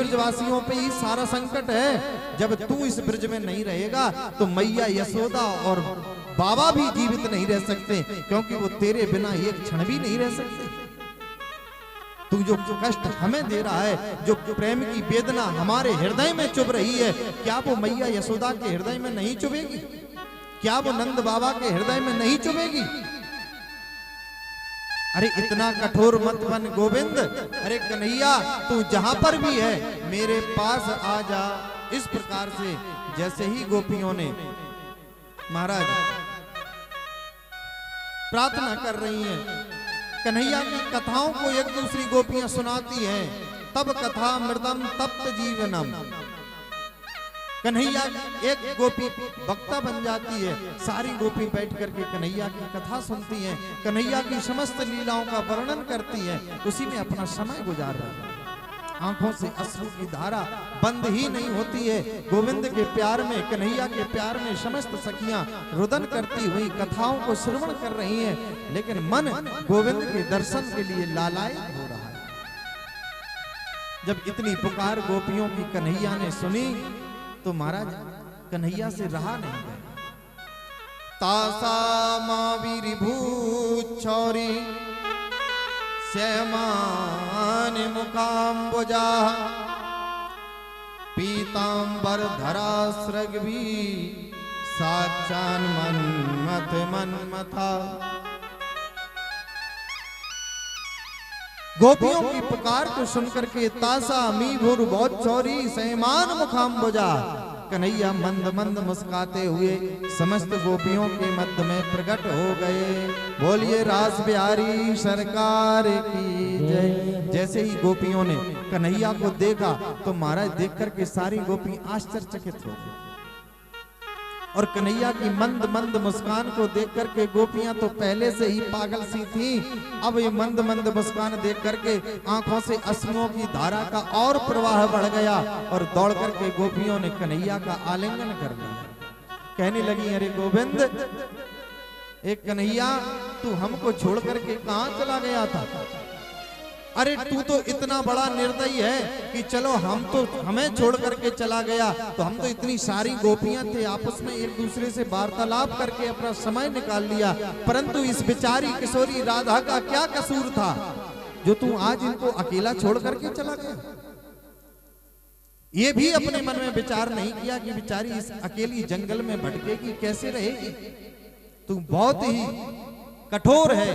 ब्रजवासियों पे ही सारा संकट है। जब तू इस ब्रज में नहीं रहेगा तो मैया यशोदा और बाबा भी जीवित नहीं रह सकते, क्योंकि वो तेरे बिना एक क्षण भी नहीं रह सकते। तू जो कष्ट हमें दे रहा है, जो प्रेम की वेदना हमारे हृदय में चुभ रही है, क्या वो मैया यशोदा के हृदय में नहीं चुभेगी? क्या वो नंद बाबा के हृदय में नहीं चुभेगी? अरे इतना कठोर मत बन गोविंद। अरे कन्हैया तू जहां पर भी है मेरे पास आ जा। इस प्रकार से जैसे ही गोपियों ने महाराज प्रार्थना कर रही हैं, कन्हैया की कथाओं को एक दूसरी गोपियां सुनाती हैं। तब कथा मृदम तप्त जीवनम। कन्हैया एक गोपी वक्ता बन जाती है, सारी गोपी बैठ करके कन्हैया की कथा सुनती हैं, कन्हैया की समस्त लीलाओं का वर्णन करती हैं, उसी में अपना समय गुजार रही है। आंखों से अश्रु की धारा बंद ही नहीं होती है। गोविंद के प्यार में, कन्हैया के प्यार में समस्त सखियां रुदन करती हुई कथाओं को श्रवण कर रही हैं, लेकिन मन गोविंद के दर्शन के लिए लालायित हो रहा है। जब इतनी पुकार गोपियों की कन्हैया ने सुनी तो महाराज कन्हैया से रहा नहीं गया। तासा मावीरी भूछौरी श्यामान मुकाम्बुजा पीतांबर धरा सृग्वी साचान मन्मथ मन्मथा। गोपियों की पुकार को सुनकर के तासा मी भूर बहुत चौरी सैमान मुखाम्बुजा, कन्हैया मंद मंद मुस्काते हुए समस्त गोपियों के मध्य में प्रकट हो गए। बोलिए रास बिहारी सरकार की जय। जैसे ही गोपियों ने कन्हैया को देखा तो महाराज देख करके सारी गोपी आश्चर्यचकित हो गई, और कन्हैया की मंद मंद मुस्कान को देख करके गोपियां तो पहले से ही पागल सी थी, अब ये मंद मंद मुस्कान देख करके आंखों से अश्रुओं की धारा का और प्रवाह बढ़ गया, और दौड़ करके गोपियों ने कन्हैया का आलिंगन कर लिया। कहने लगी अरे गोविंद, एक कन्हैया तू हमको छोड़ करके कहां चला गया था? अरे तू तो इतना बड़ा निर्दयी है कि चलो हमें छोड़ करके चला गया, तो हम तो इतनी सारी गोपियां थे, आपस में एक दूसरे से वार्तालाप करके अपना समय निकाल लिया, परंतु इस बेचारी किशोरी राधा का क्या कसूर था जो तू आज इनको अकेला छोड़ करके चला गया? ये भी अपने मन में विचार नहीं किया कि बेचारी इस अकेली जंगल में भटकेगी, कैसे रहेगी? तू बहुत ही कठोर है।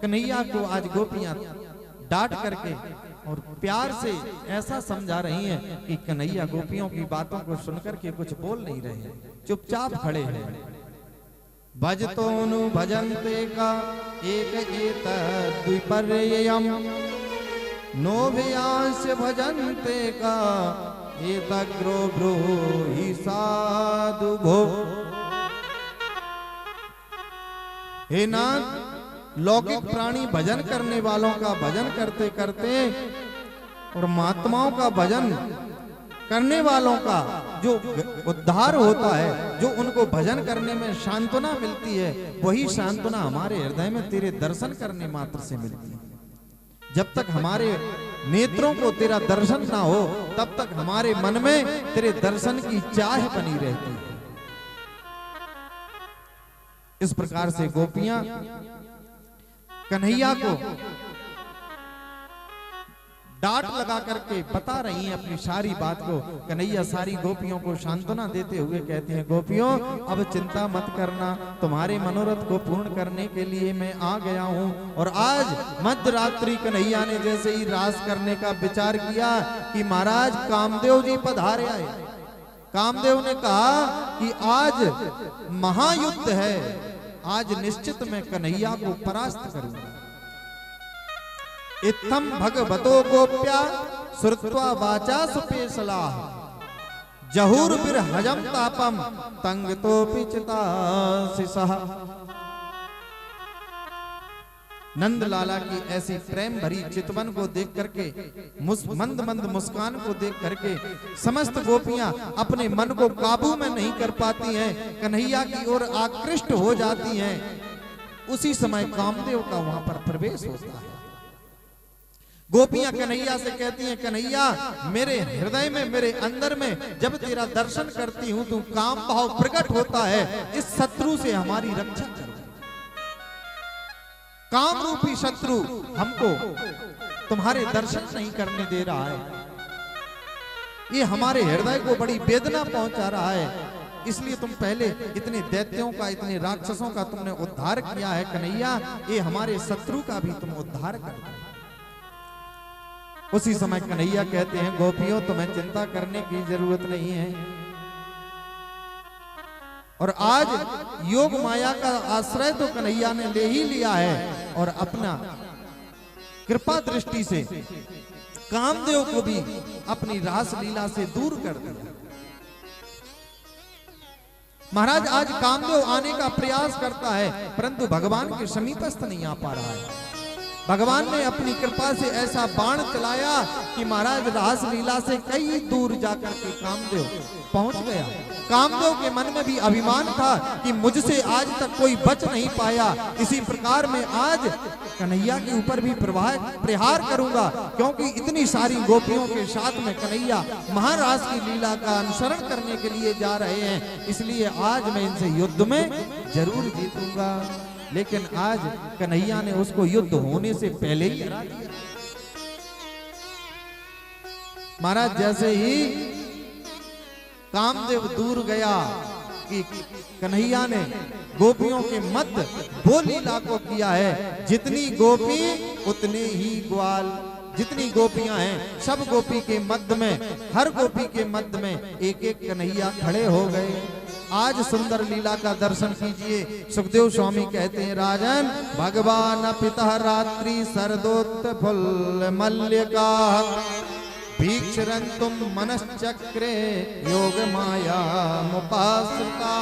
कन्हैया को आज गोपियां डांट करके और प्यार से ऐसा समझा रही हैं कि कन्हैया गोपियों की बातों को सुनकर के कुछ बोल नहीं रहे हैं, चुपचाप खड़े हैं। भजतोनु भजन्ते का एक द्विपर्ययम् नोभयांश भजन्ते का एतग्रो ब्रूहि साधु भो। हे नाथ, लौकिक प्राणी भजन करने वालों का भजन करते करते और महात्माओं का भजन करने वालों का जो उद्धार होता है, जो उनको भजन करने में सांत्वना मिलती है, वही सांत्वना हमारे हृदय में तेरे दर्शन करने मात्र से मिलती है। जब तक हमारे नेत्रों को तेरा दर्शन ना हो तब तक हमारे मन में तेरे दर्शन की चाह बनी रहती है। इस प्रकार से गोपियां कन्हैया को डांट लगा करके बता रही हैं अपनी सारी बात को। कन्हैया सारी गोपियों को सांत्वना देते हुए कहते हैं, गोपियों अब चिंता मत करना, तुम्हारे मनोरथ को पूर्ण करने के लिए मैं आ गया हूं। और आज मध्य रात्रि कन्हैया ने जैसे ही रास करने का विचार किया कि महाराज कामदेव जी पधारे आए। कामदेव ने कहा कि आज महायुद्ध है, आज निश्चित मैं कन्हैया को परास्त करूंगा। इत्थम भगवतो गोप्या श्रुत्वा वाचा सुपेशलाः जहुर बिरहजम तापम तंगतो पिचिता सिसः। नंद लाला की ऐसी प्रेम भरी चितवन को देख करके, मंद मंद मुस्कान को देख करके समस्त गोपियां अपने मन को काबू में नहीं कर पाती हैं, कन्हैया की ओर आकृष्ट हो जाती हैं। उसी समय कामदेव का वहां पर प्रवेश होता है। गोपियां कन्हैया से कहती हैं, कन्हैया मेरे हृदय में, मेरे अंदर में जब तेरा दर्शन करती हूं तो काम भाव प्रकट होता है, इस शत्रु से हमारी रक्षा करो। काम रूपी शत्रु हमको तुम्हारे दर्शन नहीं करने दे रहा है, ये हमारे हृदय को बड़ी वेदना पहुंचा रहा है, इसलिए तुम पहले इतने दैत्यों का, इतने राक्षसों का तुमने उद्धार किया है कन्हैया, ये हमारे शत्रु का भी तुम उद्धार कर दो। उसी समय कन्हैया कहते हैं, गोपियों तुम्हें चिंता करने की जरूरत नहीं है, और आज योग माया का आश्रय तो कन्हैया ने ले ही लिया है, और अपना कृपा दृष्टि से कामदेव को भी अपनी रास लीला से दूर कर दिया। महाराज आज कामदेव आने का प्रयास करता है, परंतु भगवान के समीपस्थ नहीं आ पा रहा है। भगवान ने अपनी कृपा से ऐसा बाण चलाया कि महाराज रास लीला से कई दूर जाकर के कामदेव पहुंच गया। कामदेव के मन में भी अभिमान था कि मुझसे आज तक कोई बच नहीं पाया, इसी प्रकार मैं आज कन्हैया के ऊपर भी प्रहार करूंगा, क्योंकि इतनी सारी गोपियों के साथ में कन्हैया महाराज की लीला का अनुसरण करने के लिए जा रहे हैं, इसलिए आज मैं इनसे युद्ध में जरूर जीतूंगा। लेकिन आज कन्हैया ने उसको युद्ध होने से पहले ही हरा दिया। महाराज जैसे ही कामदेव दूर गया कि कन्हैया ने गोपियों के मध्य वो लीला को किया है, जितनी गोपी उतने ही ग्वाल, जितनी गोपियां हैं सब गोपी के मध्य में, हर गोपी के मध्य में एक एक कन्हैया खड़े हो गए। आज सुंदर लीला का दर्शन कीजिए। सुखदेव स्वामी कहते हैं, राजन भगवान पिता रात्रि सरदोत्त फुल मल्लिका भीक्षरंतुम मनश्चक्रे योग माया मुपाश्रिता।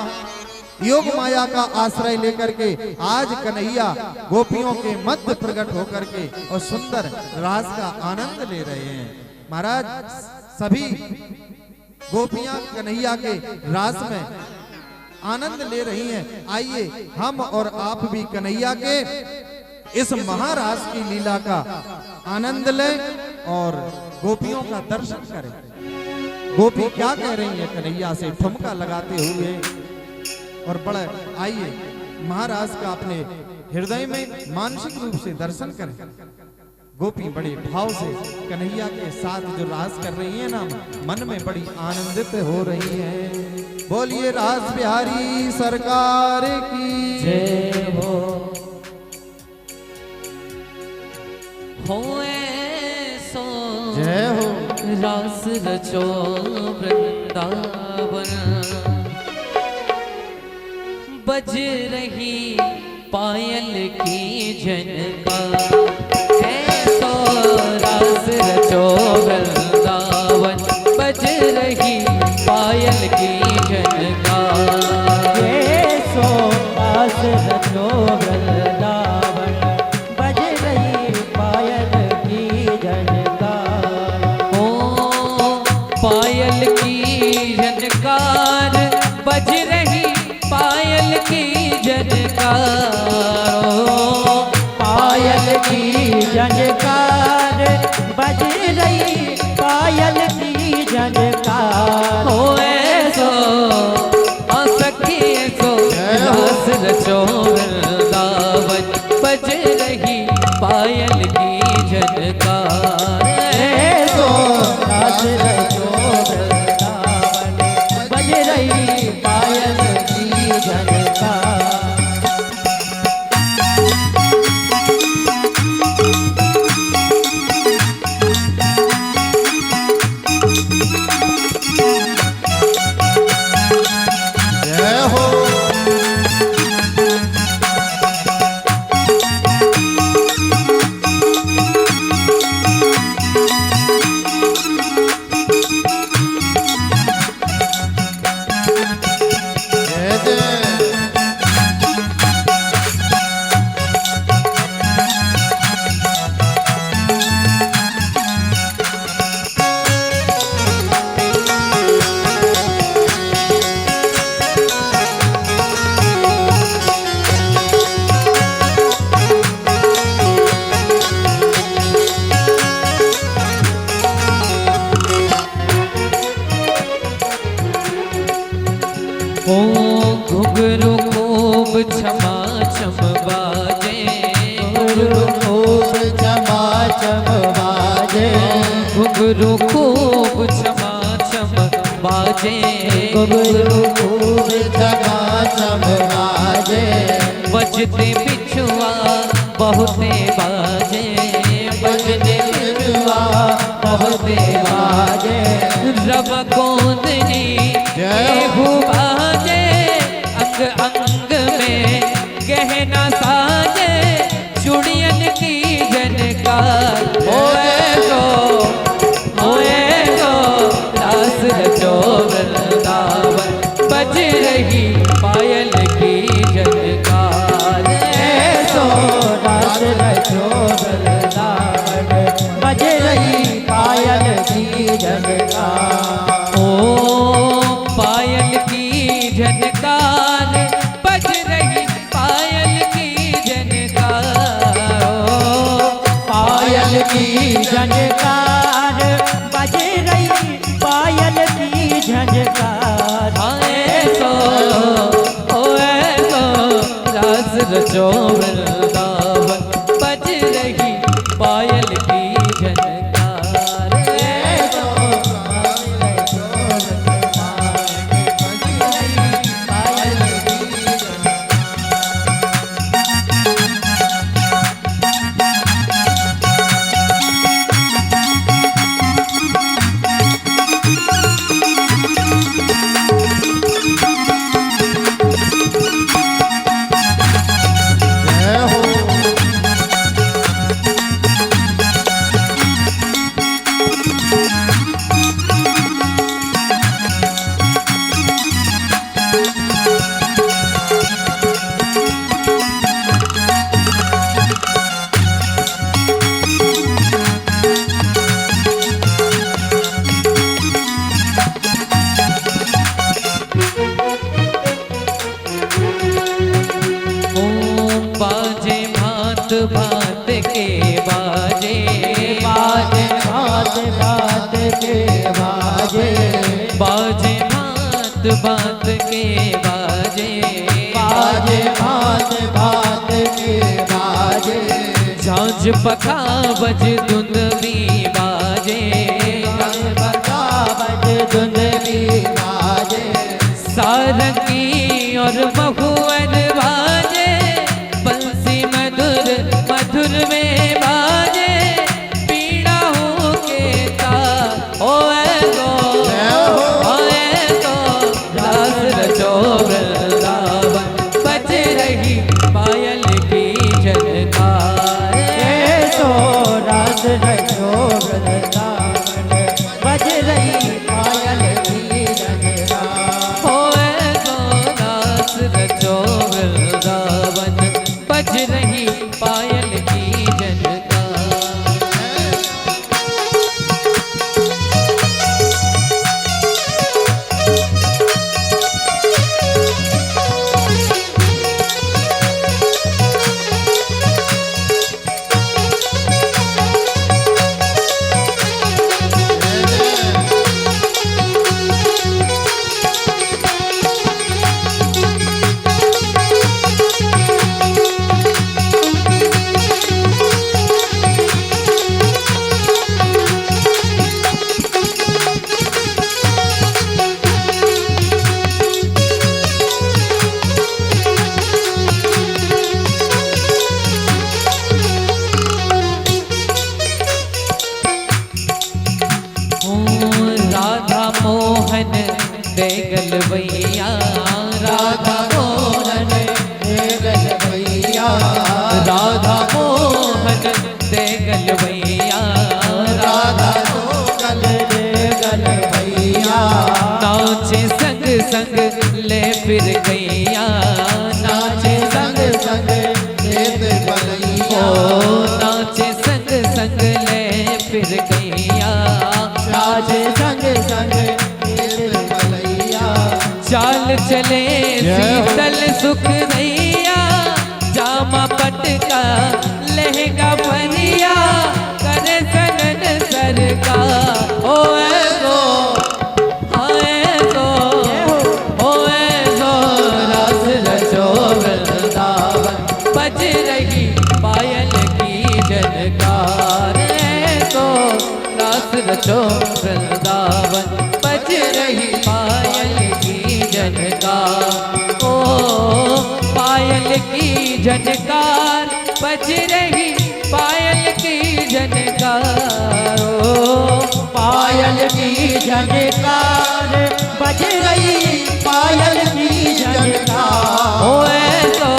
योग माया का आश्रय लेकर के आज कन्हैया गोपियों के मध्य प्रकट होकर के और सुंदर रास का आनंद ले रहे हैं। महाराज सभी गोपियां कन्हैया के रास में आनंद ले रही हैं। आइए हम और आप भी कन्हैया के इस महारास की लीला का आनंद लें और गोपियों का दर्शन करें। गोपी क्या कह रही है कन्हैया से ठुमका लगाते हुए, और बड़ा आइए महाराज का अपने हृदय में मानसिक रूप से दर्शन करें। गोपी बड़े भाव से कन्हैया के साथ जो रास कर रही है ना, मन में बड़ी आनंदित हो रही है। बोलिए रास बिहारी सरकार की जय हो। सो जय हो। रास रचो वृंदावन, बज रही पायल की झनकार। रास रचो वृंदावन, बज रही पायल की झनकार। सो रास रचो वृंदावन, बज रही पायल की झनकार। ओ पायल की झनकार, बज रही पायल की झनकार। ओ पायल की झनकार, बज रही पायल की झनकार। हो ऐसो सखी ऐसो रास रचो वृंदावन, बज रही पायल की झनकार। ऐसो रास रचो वृंदावन, बज रही पायल की झनकार। ओ घुघरू खूब छमा छम बाजे, घुंघरू खूब छमा छम बाजे, घुघरू खूब छमा छम बाजे, घुंघरू खूब छमा छम बाजे, बजते बिछुआ बहुते बाजे, बजते बिछुआ बहुते बाजे, रब गोंदनी केहू बाजे, अंग अंग में गहना साजे, चुड़ियन की जनकार होए गो दास रचो वृंदावन, बज रही पायल की जनकार। ऐसो दास रचो वृंदावन, बज रही पायल की झनकार। ओ पायल की झनकार, बज रही पायल की झनकार। ओ पायल की झनकार, बज रही पायल की झनकार। रास रचो वृंदावन, बज रही पायल की झनकार। बाजे भात भात के बाजे, बाजे भात भात के बाजे, बाजे भात भात के बाजे, बाजे भात भात के बाजे, झांझ पखा बज धुंध भी बाजे, बता बज धुंध भी बाजे, सारंगी और महुअन बाजे, बंसी मधुर मधुर में बाजे, पीड़ा हो के तार होए गो दास रचो वृंदावन, बज रही पायल की झनकार। ऐसो दास रचो वृंदावन, बज रही पायल की झनकार। होए गो दास रचो वृंदावन, बज रही पायल की झनकार। राधा मोहन दे गलवैया, राधा मोहन हे गलवैया, राधा मोहन दे गलवैया, राधा मोहन दे गलवैया, नाचे संग संग ले फिर गैया, नाचे संग संग लेत बलैया, नाचे संग संग ले फिर गैया, नाचे संग संग लेत बलैया, चाल चले शीतल सुख नैया, जामा पटका लहंगा पनिया, करे सनन सरकार। ओए गो ओए गो वृंदावन बज रही पायल की झनकार। ओ पायल की झनकार बज रही पायल की झनकार। ओ पायल की झनकार बज रही पायल की झनकार। ओ ऐसो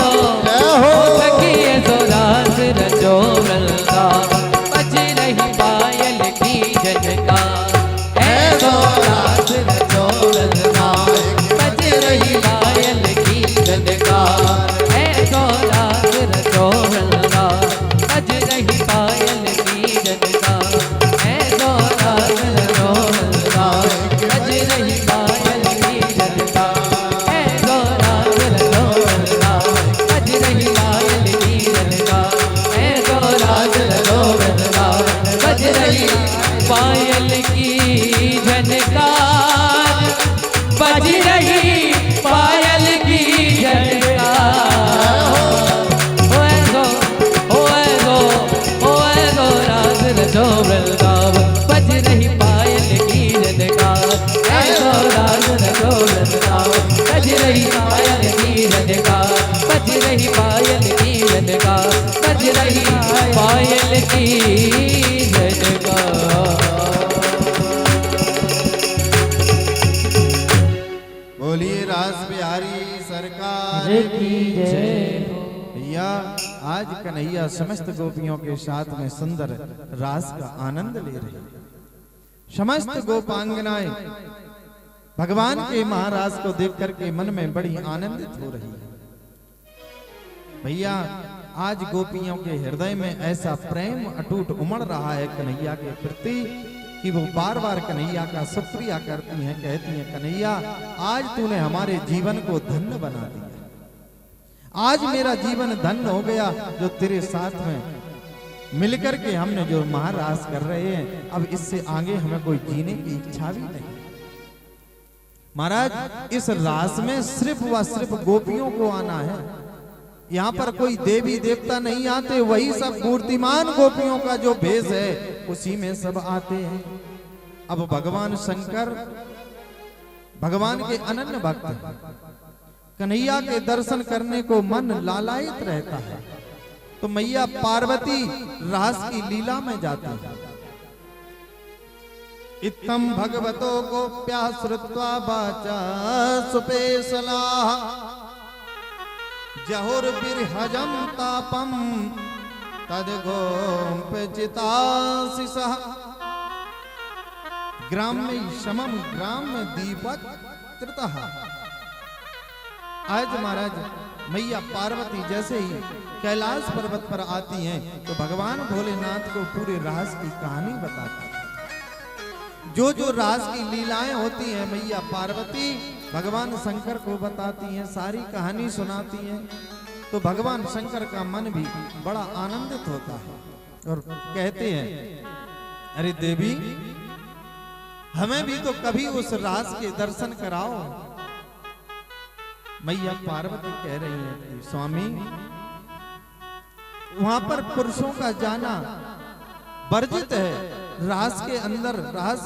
सखिए सो रास रचो वृंदावन बज रही पायल की झनकार। ऐसो रास रचो वृंदावन बज रही पायल की झनकार। ऐसो रास रचो वृंदावन बज रही पायल की झनकार। ऐसो रास रचो वृंदावन बज रही पायल की झनकार। ऐसो रास रचो वृंदावन बज रही पायल की झनकार। ऐसो रास रचो वृंदावन बज रही पायल की झनकार। बज रही पायल की झनकार। ओ रास रचो वृंदावन बज रही पायल की झनकार। ऐसो रास रचो वृंदावन बज रही पायल की झनकार। बज रही पायल की झनकार। बज रही पायल की झनकार। बोलिए रास बिहारी सरकार की जय। भैया आज कन्हैया समस्त गोपियों के साथ में सुंदर रास का आनंद ले रही है। समस्त गोपांगनाएं भगवान के महाराज को देख करके मन में बड़ी आनंदित हो रही है। भैया आज गोपियों के हृदय में ऐसा प्रेम अटूट उमड़ रहा है कन्हैया के प्रति कि वो बार बार कन्हैया का शुक्रिया करती हैं, कहती हैं कन्हैया आज तूने हमारे जीवन को धन्य बना दिया। आज मेरा जीवन धन्य हो गया जो तेरे साथ में मिलकर के हमने जो महारास कर रहे हैं। अब इससे आगे हमें कोई जीने की इच्छा भी नहीं। महाराज इस रास में सिर्फ व सिर्फ गोपियों को आना है। यहाँ पर कोई देवी देवता नहीं आते, वही सब मूर्तिमान गोपियों का जो भेष है उसी में सब आते हैं। अब भगवान शंकर भगवान के अनन्य भक्त हैं। कन्हैया के दर्शन करने को मन लालायित रहता है तो मैया पार्वती रास की लीला में जाती है। इत्थम भगवतो गोप्या श्रुत्वा वाचा सुपेशला जहुर्बिर्हजं तापम तद्गोपचिताशिषः ग्राम्य समम ग्राम्य दीपक कृतः। आज महाराज मैया पार्वती जैसे ही कैलाश पर्वत पर आती हैं तो भगवान भोलेनाथ को पूरे रास की कहानी बताती हैं। जो जो रास की लीलाएं होती हैं मैया पार्वती भगवान शंकर को बताती हैं, सारी कहानी सुनाती हैं। तो भगवान शंकर का मन भी बड़ा आनंदित होता है और कहते हैं अरे देवी हमें भी तो कभी उस रास के दर्शन कराओ। मैया पार्वती कह रही है कि स्वामी वहां पर पुरुषों का जाना वर्जित है। रास के अंदर रास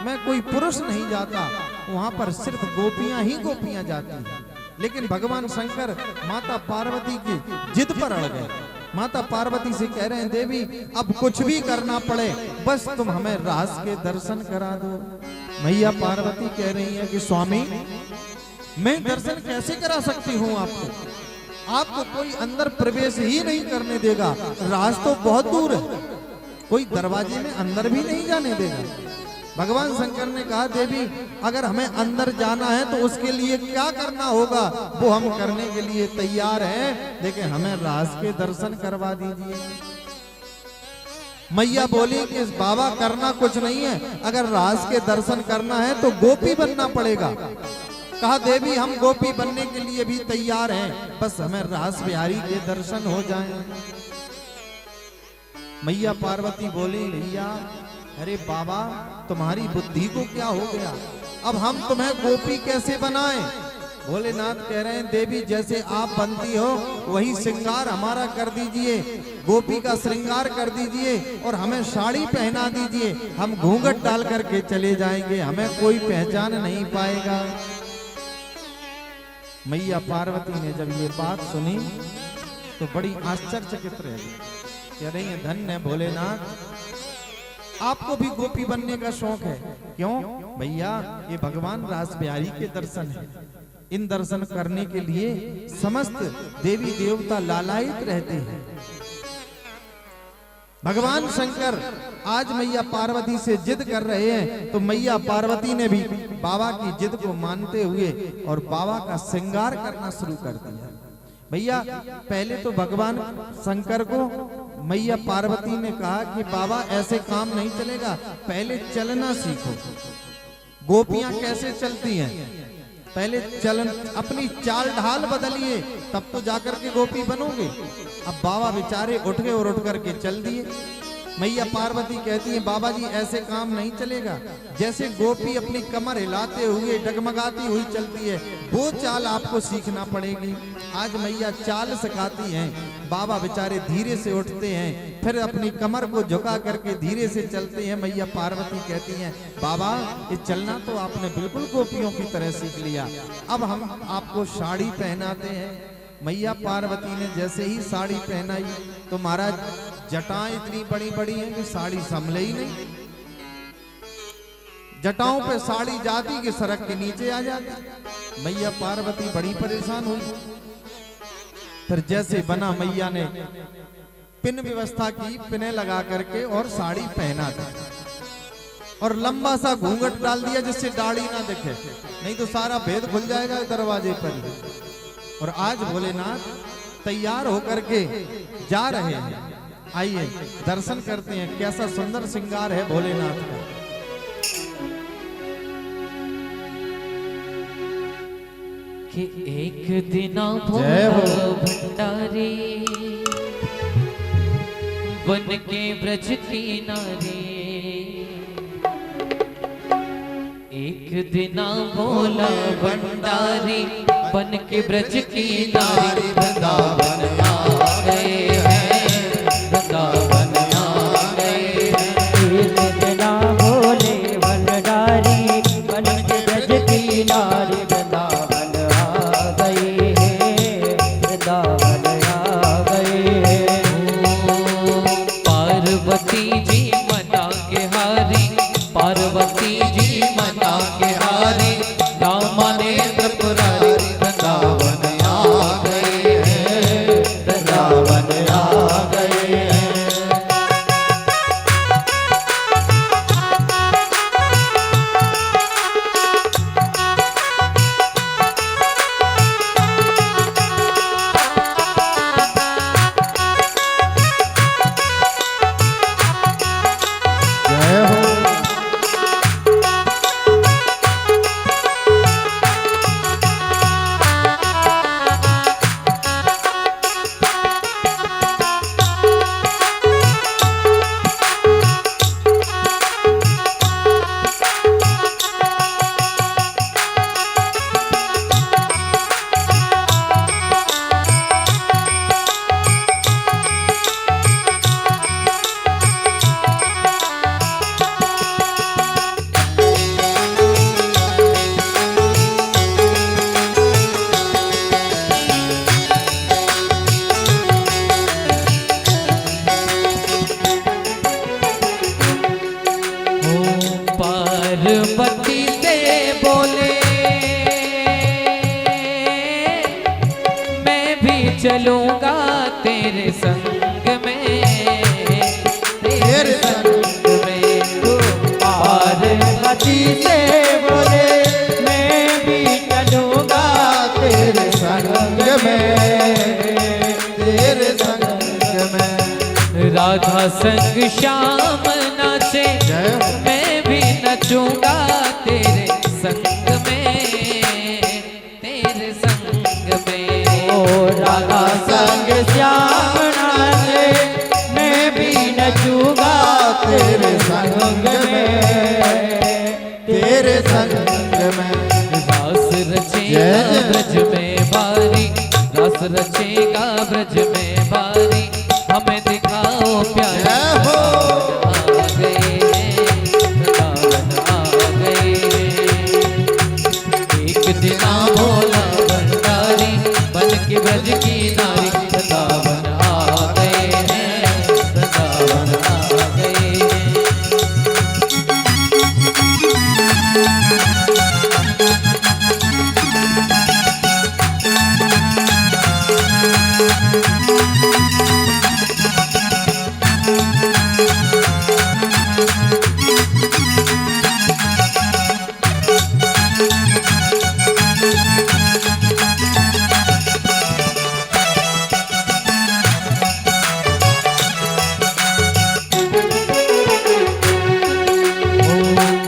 में कोई पुरुष नहीं जाता, वहां पर सिर्फ गोपियां ही गोपियां जाती हैं। लेकिन भगवान शंकर माता पार्वती की जिद पर अड़ गए। माता पार्वती से कह रहे हैं देवी अब कुछ भी करना पड़े बस तुम हमें रास के दर्शन करा दो। मैया पार्वती कह रही है कि स्वामी मैं दर्शन कैसे करा सकती हूँ आपको? आपको कोई अंदर प्रवेश ही नहीं करने देगा। रास तो बहुत दूर है, कोई दरवाजे में अंदर भी नहीं जाने देगा। भगवान शंकर ने कहा देवी अगर हमें अंदर जाना है तो उसके लिए क्या करना होगा वो हम करने के लिए तैयार हैं, लेकिन हमें रास के दर्शन करवा दीजिए। मैया बोली कि बाबा करना कुछ नहीं है, अगर रास के दर्शन करना है तो गोपी बनना पड़ेगा। कहा देवी हम गोपी बनने के लिए भी तैयार हैं, बस हमें रास बिहारी के दर्शन हो जाएं। मैया पार्वती बोली भैया अरे बाबा तुम्हारी बुद्धि को क्या हो गया? अब हम तुम्हें गोपी कैसे बनाएं? भोलेनाथ कह रहे हैं देवी जैसे आप बनती हो वही श्रृंगार हमारा कर दीजिए, गोपी का श्रृंगार कर दीजिए और हमें साड़ी पहना दीजिए, हम घूंघट डाल करके चले जाएंगे, हमें कोई पहचान नहीं पाएगा। मैया पार्वती ने जब ये बात सुनी तो बड़ी आश्चर्यचकित रह गई। कह रही है धन्य भोलेनाथ, आपको भी गोपी बनने का शौक है। क्यों भैया, ये भगवान रास बिहारी के दर्शन है, इन दर्शन करने के लिए समस्त देवी देवता लालायित रहते हैं। भगवान शंकर आज मैया पार्वती से जिद कर रहे हैं, तो मैया पार्वती ने भी बाबा की जिद को मानते हुए और बाबा का श्रृंगार करना शुरू कर दिया। भैया पहले तो भगवान शंकर को मैया पार्वती ने कहा कि बाबा ऐसे काम नहीं चलेगा, पहले चलना सीखो। गोपियां कैसे चलती हैं, पहले चलन अपनी चाल ढाल बदलिए तब तो जाकर के गोपी बनोगे। अब बाबा बेचारे उठ गए और उठ करके चल दिए। मैया पार्वती कहती है बाबा जी ऐसे काम नहीं चलेगा, जैसे गोपी अपनी कमर हिलाते हुए डगमगाती हुई चलती है वो चाल आपको सीखना पड़ेगी। आज मैया चाल सिखाती हैं, बाबा बेचारे धीरे से उठते हैं, फिर अपनी कमर को झुका करके धीरे से चलते हैं। मैया पार्वती कहती हैं बाबा ये चलना तो आपने बिल्कुल गोपियों की तरह सीख लिया, अब हम आपको साड़ी पहनाते हैं। मैया पार्वती ने जैसे ही साड़ी पहनाई तो महाराज जटाएं इतनी बड़ी बड़ी हैं कि साड़ी संभले ही नहीं, जटाओं पे साड़ी जाती कि सड़क के नीचे आ जाती। मैया पार्वती बड़ी परेशान हुई। फिर जैसे बना मैया ने पिन व्यवस्था की, पिने लगा करके और साड़ी पहना दी और लंबा सा घूंघट डाल दिया जिससे दाढ़ी ना दिखे, नहीं तो सारा भेद खुल जाएगा दरवाजे पर। और आज भोलेनाथ तैयार होकर के जा रहे हैं। आइए दर्शन करते हैं कैसा सुंदर श्रृंगार है भोलेनाथ का। कि एक दिना भोला भंडारी बन के ब्रज किनारे, एक दिना भोला भंडारी बन के ब्रज किनारे वृंदावन आ गए हैं, वृंदावन आ गए हैं। एक दिना भोले भंडारी बन के ब्रज किनारे वृंदावन आ गए हैं, वृंदावन आ गए हैं। पार्वती जी मना के हारी, पार्वती जी मना के हारी, रामा ने त्रिपुरारी वृंदावन आ गए हैं, वृंदावन आ गए हैं। पार्वती से बोले मैं भी चलूंगा तेरे संग में, तेरे संग में। तो पार्वती से बोले मैं भी चलूंगा तेरे संग में, तेरे संग में। राधा संग श्याम नाचे मैं भी नचूंगा तेरे संग में, तेरे संग में। ओ राधा संग श्याम नाचे मैं भी नचूंगा तेरे संग में, तेरे संग में। रास रचेगा रचेगा ब्रज में बारी, हमें दिखाओ प्यारे जय हो। आ गए हैं, वृंदावन आ गए हैं। एक दिन भोला भंडारी बन के ब्रज की नारी, वृंदावन आ गए हैं, वृंदावन आ गए हैं।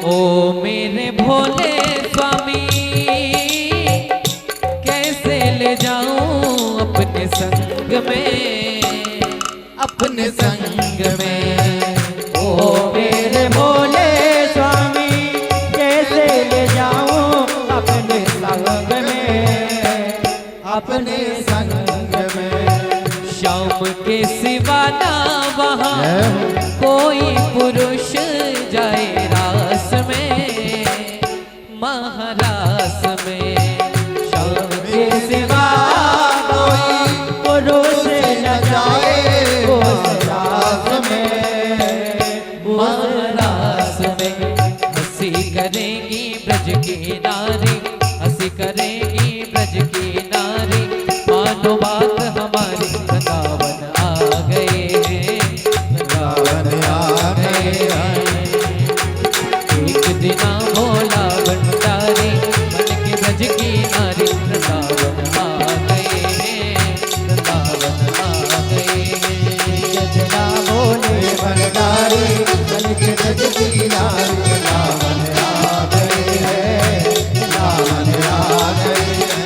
ओ मेरे भोले स्वामी, कैसे ले जाऊं अपने संग में, अपने संग में। ओ मेरे भोले स्वामी, कैसे ले जाऊं अपने संग में, अपने संग में। शाम के सिवाना वहाँ जय हो। कोई पुरुष जाए रास में, महारास में। शाम के के सिवा कोई पुरुष न जाए उस रास में, महारास में। हंसी करेगी ब्रज की नारी, हंसी करेगी ब्रज की नारी, मानो बात हमारी, वृंदावन आ गए हैं, वृंदावन आ गए हैं। एक दिना भोला भंडारी बन के ब्रज की नारी, वृंदावन आ गए हैं, वृंदावन आ गए हैं। जजना भोले भंडारी बन के ब्रज की नारी, वृंदावन आ गए हैं, वृंदावन आ गए हैं।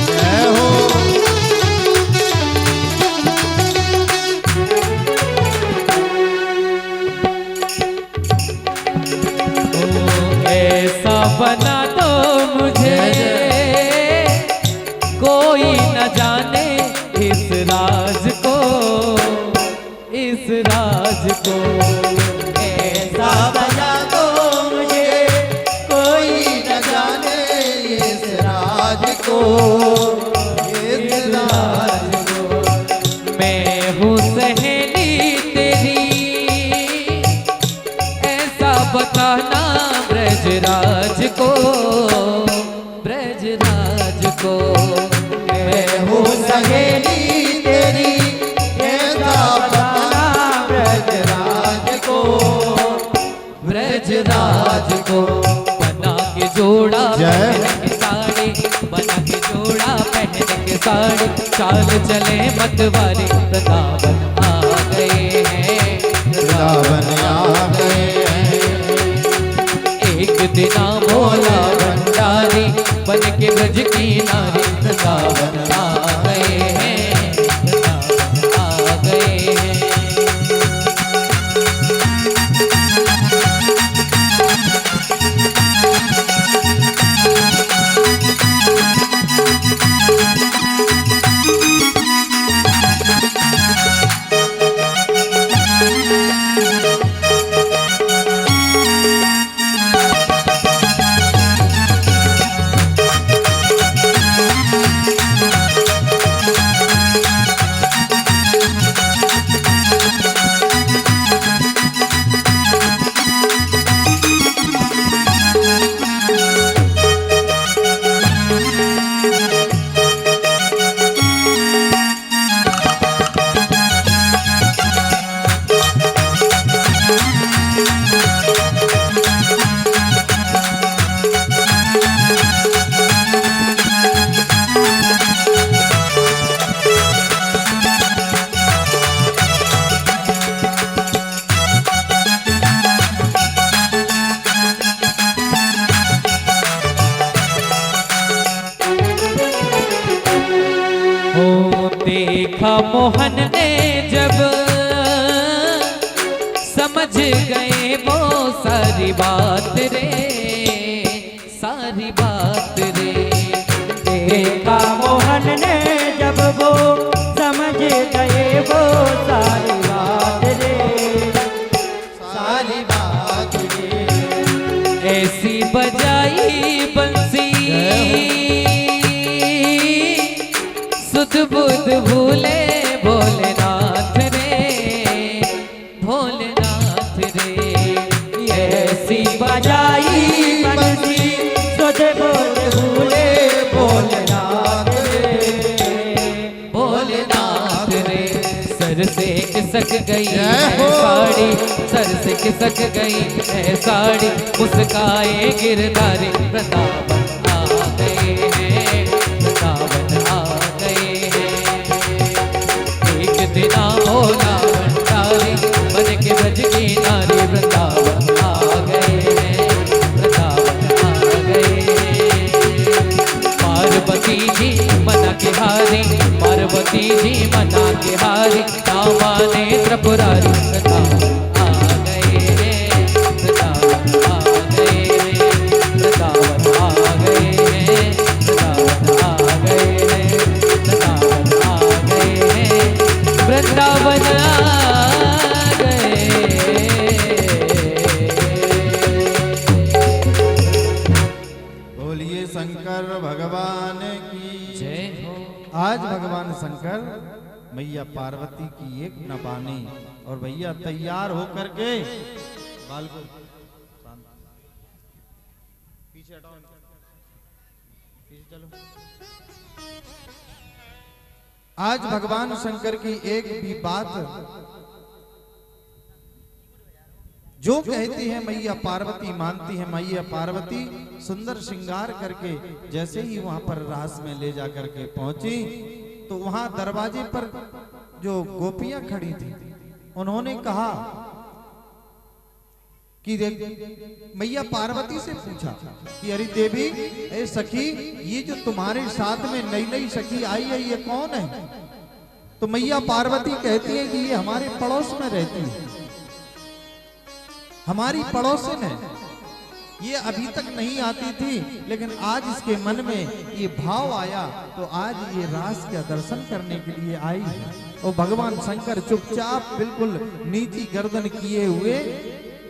जय हो। ऐसा बना दो मुझे, कोई न जाने इस राज को, इस राज को। ऐसा बना दो मुझे, कोई न जाने इस राज को, इस राज को। मैं हूँ सहेली तेरी, ऐसा बताना ब्रजराज को, ब्रजराज को। मैं हूँ सहेली तेरी, ऐसा बताना ब्रजराज को, ब्रजराज को। बना के जोड़ा जय। पहन के साड़ी, बना के जोड़ा पहन के साड़ी, चाल चले मतवारी, वृंदावन आ गए हैं, वृंदावन आ गए हैं। एक दिना भोला भंडारी बन के ब्रज की नारी, वृंदावन आ गए हैं, वृंदावन आ गए हैं। मोहन ने जब समझ गए वो सारी बात रे, सारी बात रे। देखा मोहन ने जब वो समझ गए वो सारी बात रे, सारी बात रे। ऐसी बजाई बंसी सुध बुध भूले भोलेनाथ रे, भोलेनाथ रे। ऐसी बजाई बंसी सुध बुध भूले भोलेनाथ रे, भोलेनाथ रे। सर से खिसक गई है साड़ी, सर से खिसक गई है साड़ी, मुस्काए गिरधारी वृंदावन आ गए हैं, वृंदावन आ गए हैं। एक दिन भोला भंडारी बन के ब्रज की नारी वृंदावन आ गए हैं, वृंदावन आ गए हैं। पार्वती जी मना के हारी, पार्वती जी मना के हारी, रामा ने त्रिपुरारी वृंदावन आ गए हैं, वृंदावन आ गए हैं, वृंदावन आ गए हैं, वृंदावन आ गए हैं, वृंदावन आ गए हैं, वृंदावन आ गए। बोलिए शंकर भगवान की जय हो। आज भगवान शंकर मैया पार्वती की एक न बानी और भैया तैयार होकर के बाल को शांत। पीछे हटाओ, पीछे चलो। आज भगवान शंकर की एक भी बात जो कहती है मैया पार्वती मानती है। मैया पार्वती सुंदर श्रृंगार करके जैसे ही वहां पर रास में ले जा करके पहुंची तो वहां दरवाजे पर जो गोपियां खड़ी थी उन्होंने कहा कि देख, मैया पार्वती से पूछा कि अरे देवी, ए सखी, ये जो तुम्हारे साथ में नई नई सखी आई है ये कौन है? तो मैया पार्वती कहती है कि ये हमारे पड़ोस में रहती है, हमारी पड़ोसन है। ये अभी तक नहीं आती थी लेकिन आज इसके मन में ये भाव आया तो आज ये रास का दर्शन करने के लिए आई है। और भगवान शंकर चुपचाप बिल्कुल नीची गर्दन किए हुए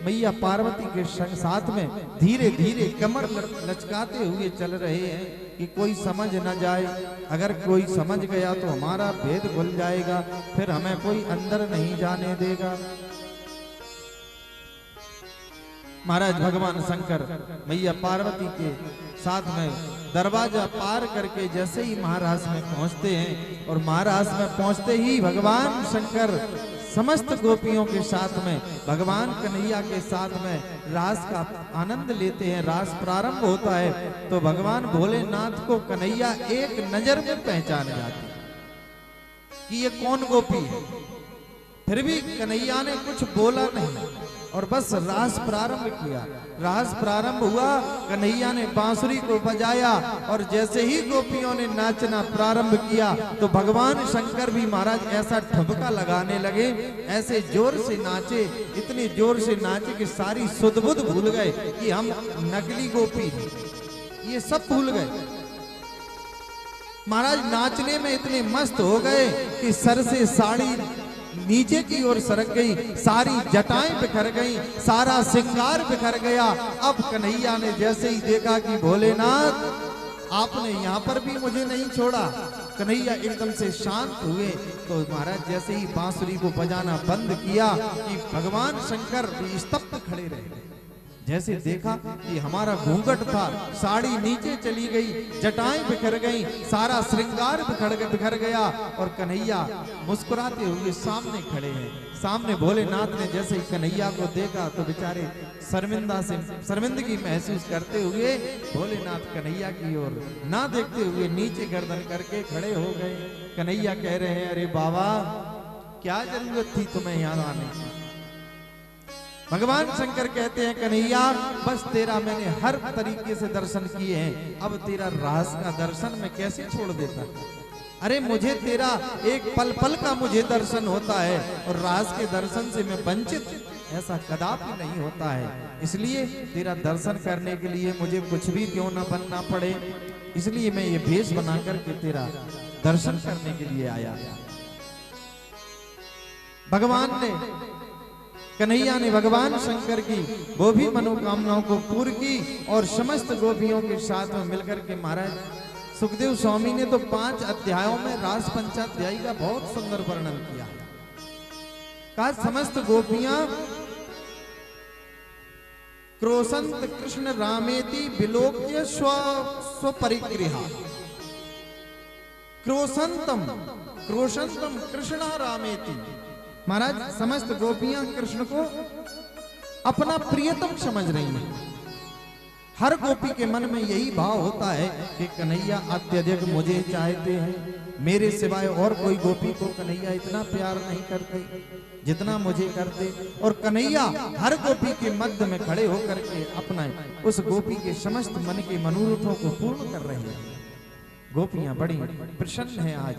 मैया पार्वती के साथ में धीरे धीरे कमर लचकाते हुए चल रहे हैं कि कोई समझ न जाए। अगर कोई समझ गया तो हमारा भेद खुल जाएगा, फिर हमें कोई अंदर नहीं जाने देगा। महाराज भगवान शंकर मैया पार्वती के साथ में दरवाजा पार करके जैसे ही महाराज में पहुंचते हैं और महाराज में पहुंचते ही भगवान शंकर समस्त गोपियों के साथ में भगवान कन्हैया के साथ में रास का आनंद लेते हैं। रास प्रारंभ होता है तो भगवान भोलेनाथ को कन्हैया एक नजर में पहचान जाते हैं कि ये कौन गोपी है। फिर भी कन्हैया ने कुछ बोला नहीं और बस रास प्रारंभ किया। रास प्रारंभ हुआ, कन्हैया ने बांसुरी को बजाया और जैसे ही गोपियों ने नाचना प्रारंभ किया तो भगवान शंकर भी महाराज ऐसा ठुमका लगाने लगे, ऐसे जोर से नाचे, इतने जोर से नाचे कि सारी सुध बुध भूल गए कि हम नकली गोपी हैं, ये सब भूल गए। महाराज नाचने में इतने मस्त हो गए कि सर से साड़ी नीचे की ओर सरक गई, सारी जटाएं बिखर गई, सारा श्रृंगार बिखर गया। अब कन्हैया ने जैसे ही देखा कि भोलेनाथ आपने यहाँ पर भी मुझे नहीं छोड़ा, कन्हैया एकदम से शांत हुए। तो महाराज जैसे ही बांसुरी को बजाना बंद किया कि भगवान शंकर भी स्तब्ध खड़े रहे। जैसे देखा कि हमारा घूंघट था, साड़ी नीचे चली गई, जटाएं बिखर गई, सारा श्रृंगार बिखर गया और कन्हैया मुस्कुराते हुए सामने खड़े हैं। सामने भोलेनाथ ने जैसे ही कन्हैया को देखा तो बेचारे शर्मिंदगी महसूस करते हुए भोलेनाथ कन्हैया की ओर ना देखते हुए नीचे गर्दन करके खड़े हो गए। कन्हैया कह रहे हैं, अरे बाबा क्या जरूरत थी तुम्हें यहाँ आने की? भगवान शंकर कहते हैं, कन्हैया बस तेरा मैंने हर तरीके से दर्शन किए हैं, अब तेरा रास का दर्शन मैं कैसे छोड़ देता। अरे मुझे तेरा एक पल पल का मुझे दर्शन होता है और रास के दर्शन से मैं वंचित ऐसा कदापि नहीं होता है। इसलिए तेरा दर्शन करने के लिए मुझे कुछ भी क्यों ना बनना पड़े, इसलिए मैं ये भेष बना करके तेरा दर्शन करने के लिए आया। भगवान ने, कन्हैया ने भगवान शंकर की वो भी मनोकामनाओं को पूर्ण की और समस्त गोपियों के साथ में मिलकर के महाराज सुखदेव स्वामी ने तो 5 अध्यायों में रास पंचाध्यायी का बहुत सुंदर वर्णन किया। कहा समस्त गोपियां क्रोशंत कृष्ण रामेति विलोक्य स्वपरिगृहा। क्रोशंतम क्रोशंतम कृष्णा रामेति। महाराज समस्त गोपियां कृष्ण को अपना प्रियतम समझ रही हैं। हर गोपी के मन में यही भाव होता है कि कन्हैया अत्यधिक मुझे चाहते हैं, मेरे सिवाय और कोई गोपी को कन्हैया इतना प्यार नहीं करते जितना मुझे करते। और कन्हैया हर गोपी के मध्य में खड़े होकर के अपना उस गोपी के समस्त मन के मनोरथों को पूर्ण कर रहे हैं। गोपियां बड़ी प्रसन्न हैं आज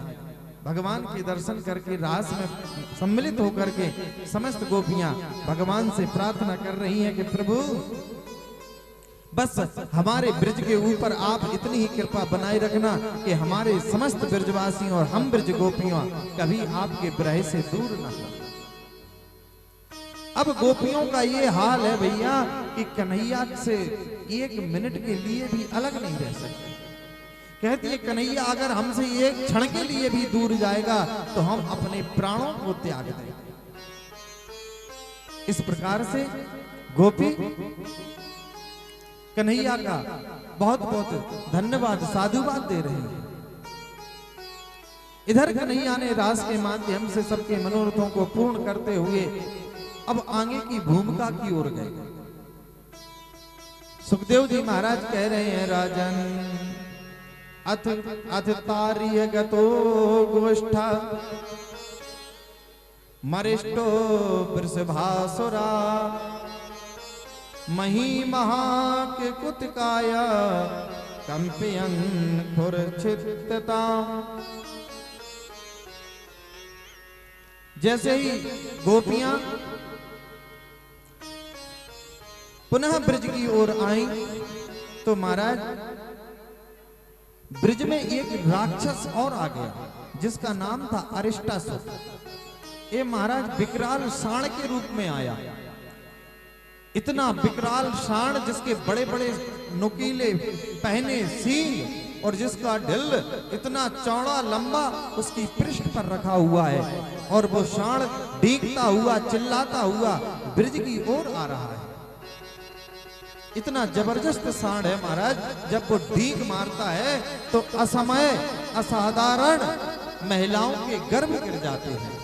भगवान के दर्शन करके, रास में सम्मिलित होकर के समस्त गोपियां भगवान से प्रार्थना कर रही हैं कि प्रभु बस हमारे ब्रज के ऊपर आप इतनी ही कृपा बनाए रखना कि हमारे समस्त ब्रजवासी और हम ब्रज गोपियां कभी आपके विरह से दूर न हो। अब गोपियों का ये हाल है भैया कि कन्हैया से 1 मिनट के लिए भी अलग नहीं रह सकते। कहती है कन्हैया अगर हमसे 1 क्षण के लिए भी दूर जाएगा तो हम अपने प्राणों को त्याग दें। इस प्रकार से गोपी कन्हैया का बहुत बहुत धन्यवाद साधुवाद दे रहे हैं। इधर कन्हैया ने रास के माध्यम से सबके मनोरथों को पूर्ण करते हुए अब आगे की भूमिका की ओर गए। सुखदेव जी महाराज कह रहे हैं राजन अथ तार्य गतो गोष्ठा मरिष्टो वृषभासुरा मही महाके कुतकाया कंपियन खुरछित्तता। जैसे ही गोपियां पुनः ब्रज की ओर आई तो महाराज ब्रज में एक राक्षस और आ गया जिसका नाम था अरिष्टासुर। ये महाराज विकराल सांड के रूप में आया। इतना विकराल सांड जिसके बड़े बड़े नुकीले पहने सींग और जिसका ढिल इतना चौड़ा लंबा उसकी पृष्ठ पर रखा हुआ है और वो सांड डींगता हुआ चिल्लाता हुआ ब्रज की ओर आ रहा है। इतना जबरदस्त सांड है महाराज, जब वो डींग मारता है तो असमय असाधारण महिलाओं के गर्भ गिर जाते हैं।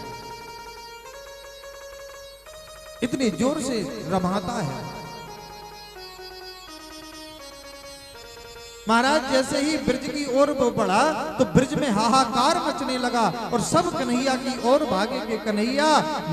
इतनी जोर से रमाता है। महाराज जैसे ही ब्रज की ओर वो बढ़ा तो ब्रज में हाहाकार मचने लगा और सब कन्हैया की ओर भागे के कन्हैया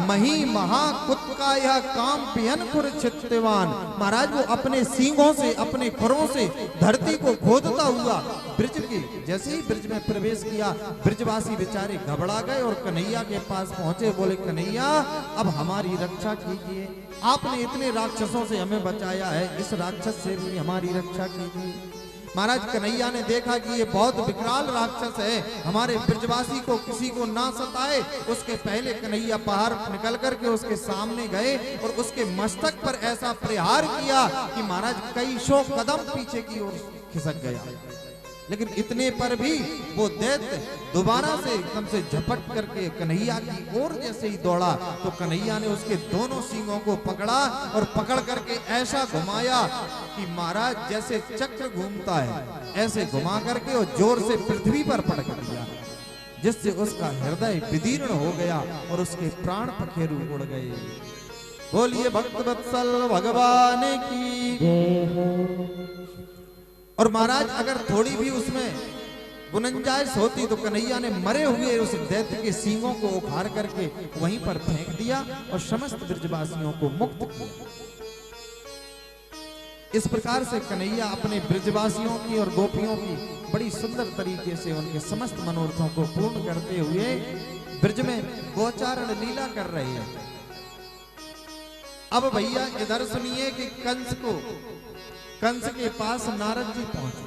मही महाकुत्का यह काम पियन खुरछित्तवान। महाराज वो अपने सींगों से अपने खुरों से धरती को खोदता हुआ ब्रज के जैसे ही ब्रज में प्रवेश किया ब्रजवासी बेचारे घबरा गए और कन्हैया के पास पहुंचे। बोले कन्हैया अब हमारी रक्षा कीजिए, आपने इतने राक्षसों से हमें बचाया है, इस राक्षस से भी हमारी रक्षा कीजिए। महाराज कन्हैया ने देखा कि ये बहुत विकराल राक्षस है, हमारे ब्रजवासी को किसी को ना सताए। उसके पहले कन्हैया बाहर निकल करके उसके सामने गए और उसके मस्तक पर ऐसा प्रहार किया कि महाराज कई 100 कदम पीछे की ओर खिसक गया। लेकिन इतने पर भी वो दैत्य दोबारा से एकदम से झपट करके कन्हैया की ओर जैसे ही दौड़ा तो कन्हैया ने उसके दोनों सींगों को पकड़ा और पकड़ करके ऐसा घुमाया कि महाराज जैसे चक्र घूमता है ऐसे घुमा करके और जोर से पृथ्वी पर पटक दिया, जिससे उसका हृदय विदीर्ण हो गया और उसके प्राण पखेरु उड़ गए। बोलिए भक्त वत्सल भगवान की। और महाराज अगर थोड़ी भी उसमें गुंजाइश होती तो कन्हैया ने मरे हुए उस दैत्य के सींगों को उखाड़ करके वहीं पर फेंक दिया और समस्त ब्रजवासियों को मुक्त किया। इस प्रकार से कन्हैया अपने ब्रजवासियों की और गोपियों की बड़ी सुंदर तरीके से उनके समस्त मनोरथों को पूर्ण करते हुए ब्रज में गोचारण लीला कर रहे हैं। अब भैया इधर सुनिए कि कंस के पास नारद जी पहुंचे।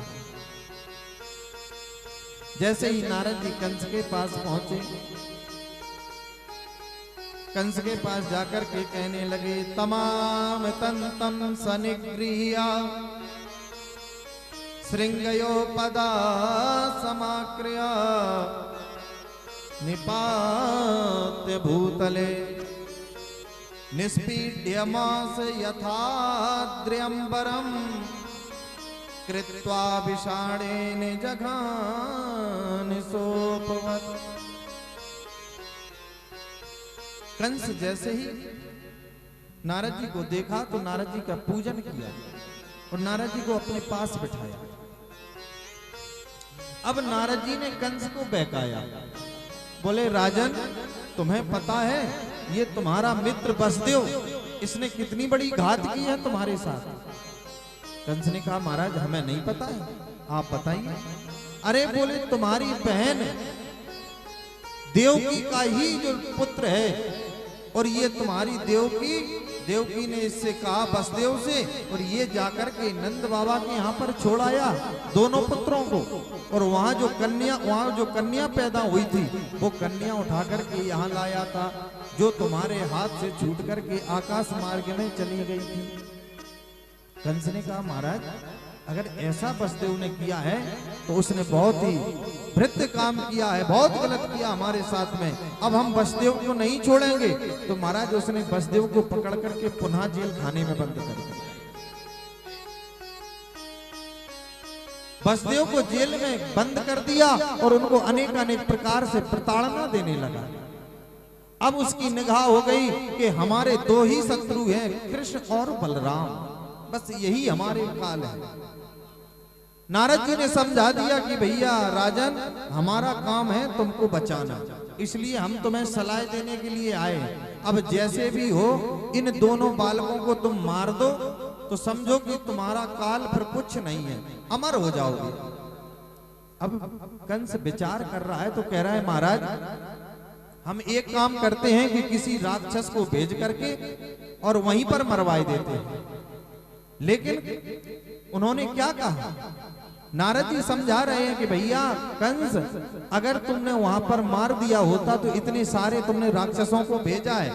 जैसे ही नारद जी कंस के पास पहुंचे, कंस के पास जाकर के कहने लगे, तमाम तंतम सनिगृह्य श्रृंगयो पदा समाक्रिया निपात्य भूतले निष्पीड्यमास यथाद्र्यंबरम कृत्वा विषाणेन जघान सोपवत्। कंस जैसे ही नारद जी को देखा तो नारद जी का पूजन किया और नारद जी को अपने पास बिठाया। अब नारद जी ने कंस को बहकाया, बोले राजन तुम्हें पता है ये तुम्हारा मित्र वसुदेव, इसने कितनी बड़ी घात की है तुम्हारे साथ। कंस ने कहा महाराज हमें नहीं पता है, आप बताइए। अरे बोले तुम्हारी बहन देवकी का ही जो पुत्र है, और ये तुम्हारी देवकी ने इससे कहा वसुदेव से, और ये जाकर के नंद बाबा के यहाँ पर छोड़ आया दोनों पुत्रों को, और वहाँ जो कन्या पैदा हुई थी वो कन्या उठा करके यहाँ लाया था, जो तुम्हारे हाथ से छूट करके आकाश मार्ग में चली गई थी। कंस ने कहा महाराज अगर ऐसा वसुदेव ने किया है तो उसने बहुत ही भृत्य काम किया है, बहुत गलत किया हमारे साथ में। अब हम वसुदेव को नहीं छोड़ेंगे। तो महाराज उसने वसुदेव को पकड़ करके पुनः जेल खाने में बंद कर दिया। वसुदेव को जेल में बंद कर दिया और उनको अनेक अनेक प्रकार से प्रताड़ना देने लगा। अब उसकी निगाह हो गई कि हमारे दो ही शत्रु हैं, कृष्ण और बलराम, बस यही हमारे काल है। नारद जी ने समझा दिया कि भैया राजन हमारा काम है तुमको बचाना, इसलिए हम तुम्हें सलाह देने के लिए आए। अब जैसे भी हो इन दोनों बालकों को तुम मार दो तो समझो कि तुम्हारा काल फिर कुछ नहीं है, अमर हो जाओगे। अब कंस विचार कर रहा है तो कह रहा है महाराज हम एक काम करते हैं कि किसी राक्षस को भेज करके और वहीं पर मरवाए देते हैं। लेकिन उन्होंने क्या कहा, नारद जी समझा रहे हैं कि भैया कंस अगर तुमने वहां पर मार दिया होता तो इतने सारे तुमने राक्षसों को भेजा है,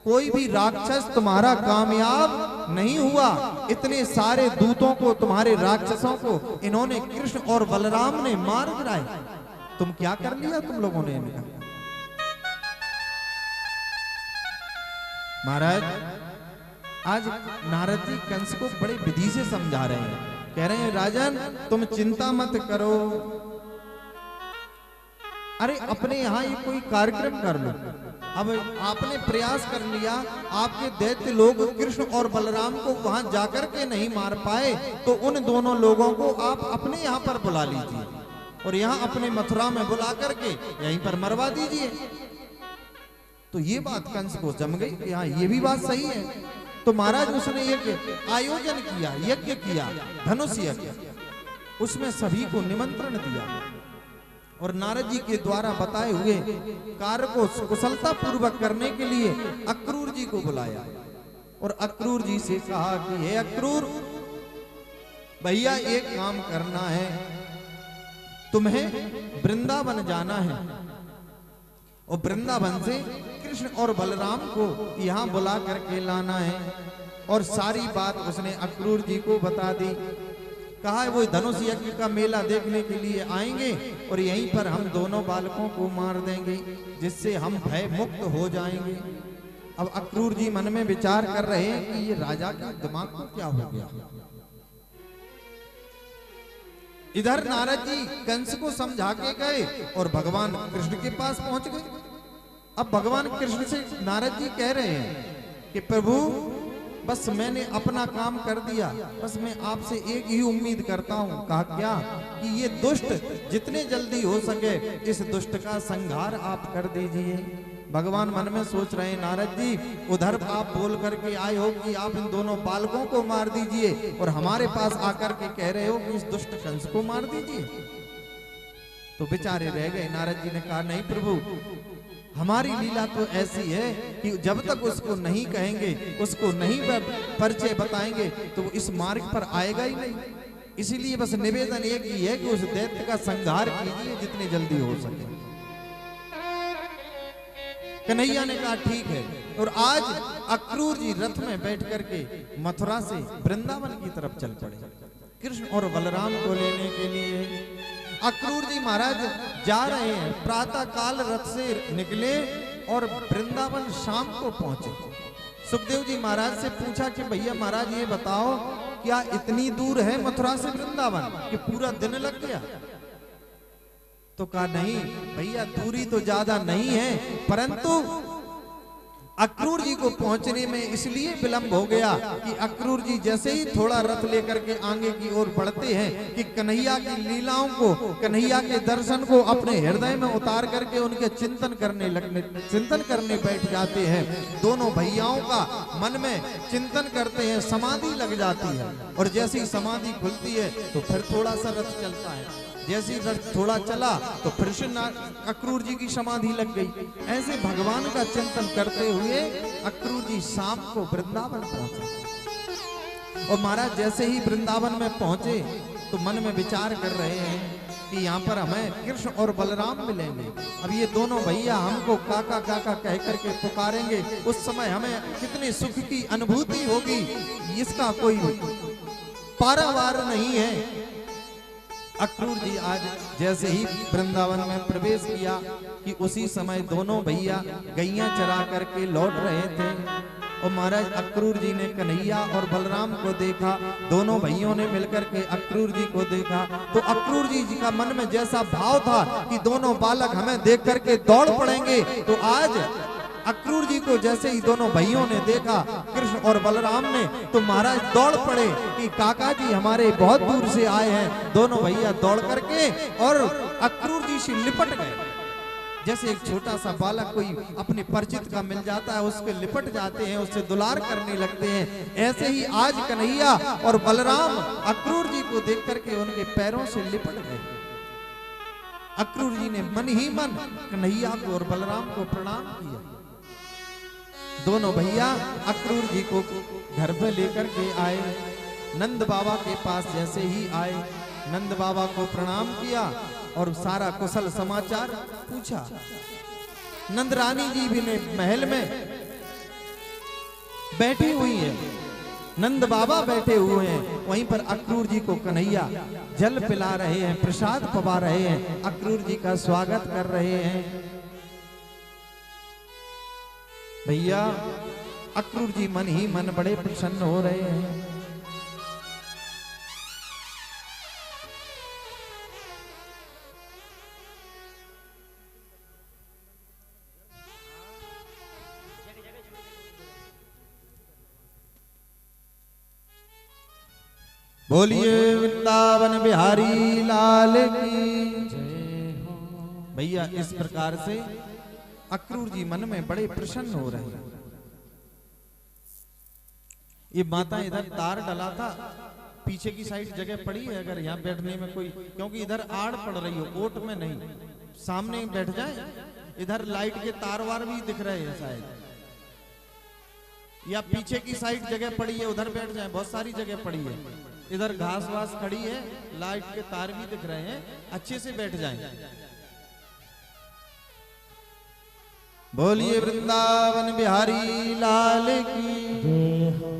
कोई भी राक्षस तुम्हारा कामयाब नहीं हुआ। इतने सारे दूतों को तुम्हारे राक्षसों को इन्होंने कृष्ण और बलराम ने मार गिराए, तुम क्या कर लिया तुम लोगों ने। महाराज आज नारद जी कंस को बड़े विधि से समझा रहे हैं, कह रहे हैं राजन तुम चिंता मत करो, अरे अपने यहाँ ये कोई कार्यक्रम कर लो। अब आपने प्रयास कर लिया, आपके दैत्य लोग कृष्ण और बलराम को वहां जाकर के नहीं मार पाए, तो उन दोनों लोगों को आप अपने यहाँ पर बुला लीजिए और यहाँ अपने मथुरा में बुला करके यहीं पर मरवा दीजिए। तो ये बात कंस को जम गई कि हाँ ये भी बात सही है। तो महाराज उसने एक आयोजन किया, यज्ञ किया, धनुष यज्ञ, उसमें सभी को निमंत्रण दिया और नारद जी के द्वारा बताए हुए कार्य को कुशलता पूर्वक करने के लिए अक्रूर जी को बुलाया और अक्रूर जी से कहा कि हे अक्रूर भैया एक काम करना है, तुम्हें वृंदावन जाना है और वृंदावन से कृष्ण और बलराम को यहाँ बुला करके लाना है। और सारी बात उसने अक्रूर जी को बता दी। कहा वो धनुष यज्ञ का मेला देखने के लिए आएंगे और यहीं पर हम दोनों बालकों को मार देंगे, जिससे हम भय मुक्त हो जाएंगे। अब अक्रूर जी मन में विचार कर रहे हैं कि ये राजा के दिमाग को क्या हो गया। इधर नारद जी कंस को समझा के गए और भगवान कृष्ण के पास पहुंच गए। अब भगवान कृष्ण से नारद जी कह रहे हैं कि प्रभु बस मैंने अपना काम कर दिया, बस मैं आपसे एक ही उम्मीद करता हूँ। कहा क्या, कि ये दुष्ट जितने जल्दी हो सके इस दुष्ट का संहार आप कर दीजिए। भगवान मन में सोच रहे हैं, नारद जी उधर आप बोल करके आए हो कि आप इन दोनों बालकों को मार दीजिए और हमारे पास आकर के कह रहे हो कि इस दुष्ट कंस को मार दीजिए। तो बेचारे रह गए। नारद जी ने कहा, नहीं प्रभु, हमारी लीला तो ऐसी है कि जब तक उसको नहीं कहेंगे, उसको नहीं परिचय बताएंगे तो वो इस मार्ग पर आएगा ही नहीं। इसीलिए बस निवेदन एक ही है कि उस दैत्य का संहार कीजिए जितनी जल्दी हो सके। कन्हैया ने कहा ठीक है। और आज अक्रूर जी रथ में बैठ करके मथुरा से वृंदावन की तरफ चल पड़े कृष्ण और बलराम को लेने के लिए। अक्रूर जी महाराज जा रहे हैं, प्रातः काल रथ से निकले और वृंदावन शाम को पहुंचे। सुखदेव जी महाराज से पूछा कि भैया महाराज ये बताओ, क्या इतनी दूर है मथुरा से वृंदावन कि पूरा दिन लग गया? तो कहा नहीं भैया, दूरी तो ज्यादा नहीं है, परंतु अक्रूर जी को पहुंचने में इसलिए विलंब हो गया कि अक्रूर जी जैसे ही थोड़ा रथ लेकर के आगे की ओर बढ़ते हैं कि कन्हैया की लीलाओं को, कन्हैया के दर्शन को अपने हृदय में उतार करके उनके चिंतन करने बैठ जाते हैं। दोनों भैयाओं का मन में चिंतन करते हैं, समाधि लग जाती है। और जैसे ही समाधि खुलती है तो फिर थोड़ा सा रथ चलता है। जैसे ही रथ थोड़ा चला तो फिर से अक्रूर जी की समाधि लग गई। ऐसे भगवान का चिंतन करते हुए अक्रूर जी शाम को वृंदावन पहुंचे। और महाराज जैसे ही वृंदावन में पहुंचे तो मन में विचार कर रहे हैं कि यहाँ पर हमें कृष्ण और बलराम मिलेंगे। अब ये दोनों भैया हमको काका काका कह करके पुकारेंगे, उस समय हमें कितने सुख की अनुभूति होगी, इसका कोई पारावार नहीं है। अक्रूर जी आज जैसे ही वृंदावन में प्रवेश किया कि उसी समय दोनों भैया गैया चरा करके लौट रहे थे। और महाराज अक्रूर जी ने कन्हैया और बलराम को देखा, दोनों भाइयों ने मिलकर के अक्रूर जी को देखा। तो अक्रूर जी का मन में जैसा भाव था कि दोनों बालक हमें देख करके दौड़ पड़ेंगे, तो आज अक्रूर जी को जैसे ही दोनों भाइयों ने देखा कृष्ण और बलराम ने, तो महाराज दौड़ पड़े कि काका जी हमारे बहुत दूर से आए हैं। दोनों भैया दौड़ करके और अक्रूर जी से लिपट गए। जैसे एक छोटा सा बालक कोई अपने परिचित का मिल जाता है, उसके लिपट जाते हैं, उससे दुलार करने लगते हैं। ऐसे ही आज कन्हैया और बलराम अक्रूर जी को देख करके उनके पैरों से लिपट गए। अक्रूर जी ने मन ही मन कन्हैया को और बलराम को प्रणाम किया। दोनों भैया अक्रूर जी को घर पे लेकर के आए। नंद बाबा के पास जैसे ही आए, नंद बाबा को प्रणाम किया और सारा कुशल समाचार पूछा। नंद रानी जी भी ने महल में बैठी हुई है, नंद बाबा बैठे हुए हैं, वहीं पर अक्रूर जी को कन्हैया जल पिला रहे हैं, प्रसाद पवा रहे हैं, अक्रूर जी का स्वागत कर रहे हैं। भैया अक्रूर जी मन ही मन बड़े प्रसन्न हो रहे हैं। बोलिए वृंदावन बिहारी लाल की जय हो। भैया इस प्रकार से अक्रूर जी मन में बड़े प्रसन्न हो रहे हैं। ये माता इधर तार डला था, पीछे की साइड जगह पड़ी है अगर यहाँ बैठने में कोई, क्योंकि इधर आड़ पड़ रही हो, ओट में नहीं, सामने बैठ जाए। इधर लाइट के तार वार भी दिख रहे हैं शायद, या पीछे की साइड जगह पड़ी है उधर बैठ जाए, बहुत सारी जगह पड़ी है। इधर घास वास खड़ी है, लाइट के तार भी दिख रहे हैं, अच्छे से बैठ जाए। बोलिए वृंदावन बिहारी लाल की जय हो।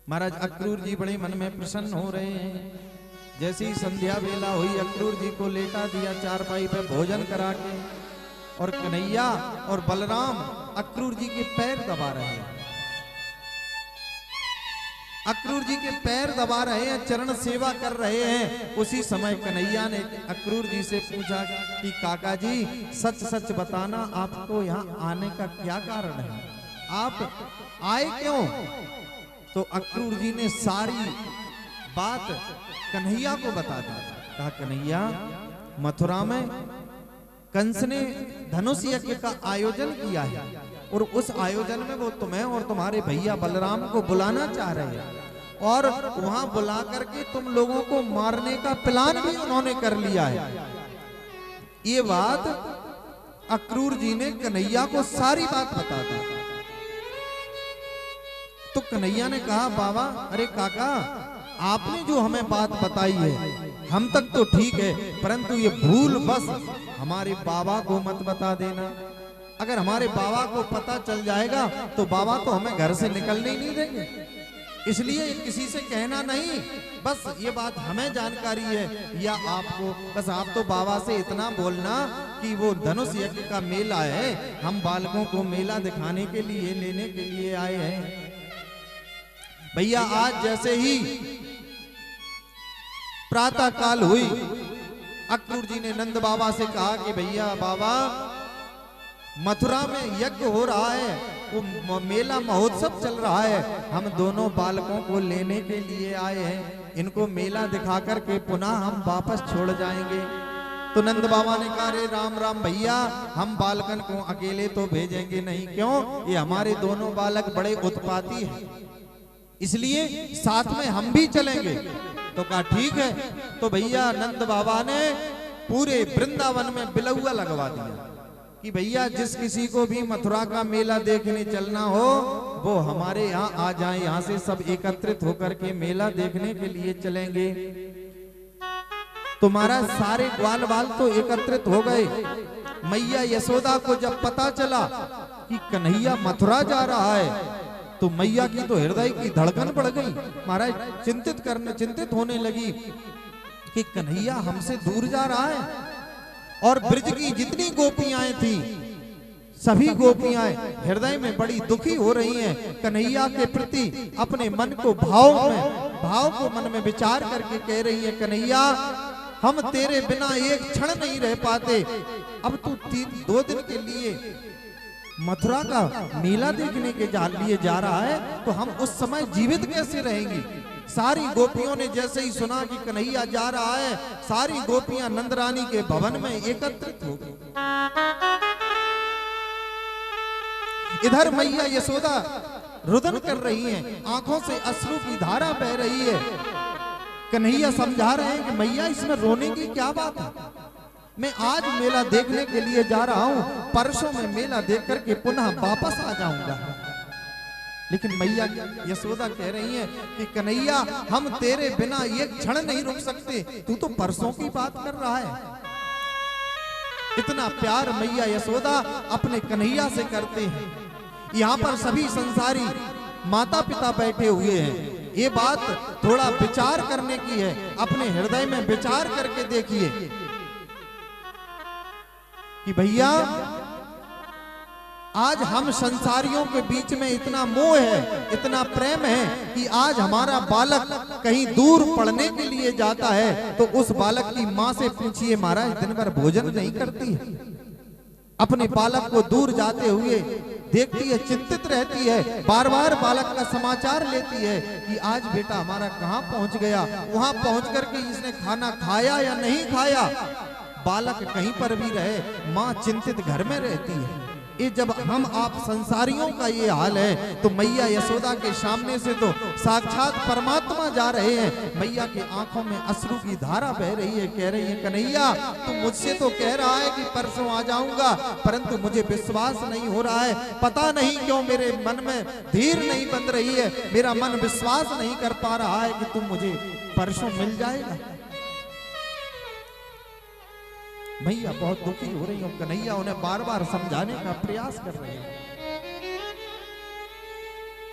महाराज अक्रूर जी बड़े मन में प्रसन्न हो रहे हैं। जैसे ही संध्या वेला हुई अक्रूर जी को लेटा दिया चारपाई पे भोजन करा के, और कन्हैया और बलराम अक्रूर जी के पैर दबा रहे हैं। अक्रूर जी के पैर दबा रहे हैं, चरण सेवा कर रहे हैं। उसी समय कन्हैया ने अक्रूर जी से पूछा कि काका जी सच सच बताना, आपको यहाँ आने का क्या कारण है, आप आए क्यों? तो अक्रूर जी ने सारी बात कन्हैया को बता दी। कहा कन्हैया, मथुरा में कंस ने धनुष यज्ञ का आयोजन किया है और उस आयोजन में वो तुम्हें और तुम्हारे भैया बलराम को बुलाना चाह रहे हैं और वहां बुला करके तुम लोगों को मारने का प्लान भी उन्होंने कर लिया है। ये बात अक्रूर जी ने कन्हैया को सारी बात बता दी। तो कन्हैया ने कहा, बाबा, अरे काका, आपने जो हमें बात बताई है हम तक तो ठीक है, परंतु ये भूल बस हमारे बाबा को मत बता देना। अगर हमारे बाबा को पता चल जाएगा तो बाबा तो हमें घर से निकलने ही नहीं देंगे, इसलिए किसी से कहना नहीं, बस ये बात हमें जानकारी है या आपको। बस आप तो बाबा से इतना बोलना कि वो धनुष यज्ञ का मेला है, हम बालकों को मेला दिखाने के लिए, लेने के लिए आए हैं। भैया आज जैसे ही प्रातः काल हुई, अक्रूर जी ने नंद बाबा से कहा कि भैया बाबा, मथुरा में यज्ञ हो रहा है, वो मेला महोत्सव चल रहा है, हम दोनों बालकों को लेने के लिए आए हैं, इनको मेला दिखा करके पुनः हम वापस छोड़ जाएंगे। तो नंद बाबा ने कहा, रे राम राम भैया, हम बालकन को अकेले तो भेजेंगे नहीं। क्यों? ये हमारे दोनों बालक बड़े उत्पाती हैं, इसलिए साथ में हम भी चलेंगे। तो कहा ठीक है। तो भैया नंद बाबा ने पूरे वृंदावन में बिलौआ लगवा दिया कि भैया जिस किसी को भी मथुरा का मेला देखने चलना हो वो हमारे यहाँ आ जाए, यहाँ से सब एकत्रित होकर के मेला देखने के लिए चलेंगे। तो महाराज सारे ग्वाल बाल तो एकत्रित हो गए। मैया यशोदा को जब पता चला कि कन्हैया मथुरा जा रहा है तो मैया की तो हृदय की धड़कन बढ़ गई। महाराज चिंतित होने लगी कि कन्हैया हमसे दूर जा रहा है। और ब्रज की जितनी गोपियां थी सभी गोपियां हृदय में बड़ी दुखी हो रही हैं, कन्हैया के प्रति अपने मन को भाव को मन में विचार करके कह रही है, कन्हैया हम तेरे बिना एक क्षण नहीं रह पाते। अब तू 2 दिन के लिए मथुरा का मेला देखने के लिए जा रहा है तो हम उस समय जीवित कैसे रहेंगी। सारी गोपियों ने जैसे ही सुना कि कन्हैया जा रहा है, सारी गोपियां नंदरानी के भवन में एकत्रित हो गई। इधर मैया यशोदा रुदन कर रही हैं, आंखों से अश्रु की धारा बह रही है। कन्हैया समझा रहे हैं कि मैया इसमें रोने की क्या बात है, मैं आज मेला देखने के लिए जा रहा हूं, परसों में मेला देख करके पुनः वापस आ जाऊंगा। लेकिन मैया यशोदा कह रही है कि कन्हैया हम तेरे बिना एक क्षण नहीं रुक सकते, तू तो परसों की बात कर रहा है। इतना प्यार मैया यशोदा अपने कन्हैया से करते हैं। यहाँ पर सभी संसारी माता पिता बैठे हुए हैं। ये बात थोड़ा विचार करने की है, अपने हृदय में विचार करके देखिए कि भैया आज हम संसारियों के बीच में इतना मोह है, इतना प्रेम है कि आज हमारा बालक कहीं दूर पढ़ने के लिए जाता है तो उस बालक की माँ से पूछिए, महाराज दिन भर भोजन नहीं करती है, अपने बालक को दूर जाते हुए देखती है, चिंतित रहती है, बार बार बालक का समाचार लेती है कि आज बेटा हमारा कहाँ पहुंच गया, वहां पहुंच करके इसने खाना खाया या नहीं खाया। बालक कहीं पर भी रहे, माँ चिंतित घर में रहती है। ये जब हम आप संसारियों का ये हाल है तो मैया यशोदा के सामने से तो साक्षात परमात्मा जा रहे हैं। मैया की आंखों में अश्रु की धारा बह रही है, कह रही है कन्हैया तू मुझसे तो कह रहा है कि परसों आ जाऊंगा, परंतु मुझे विश्वास नहीं हो रहा है। पता नहीं क्यों मेरे मन में धीर नहीं बन रही है, मेरा मन विश्वास नहीं कर पा रहा है कि तुम मुझे परसों मिल जाएगा। मैया बहुत दुखी हो रही है, कन्हैया उन्हें बार बार समझाने का प्रयास कर रहे हैं।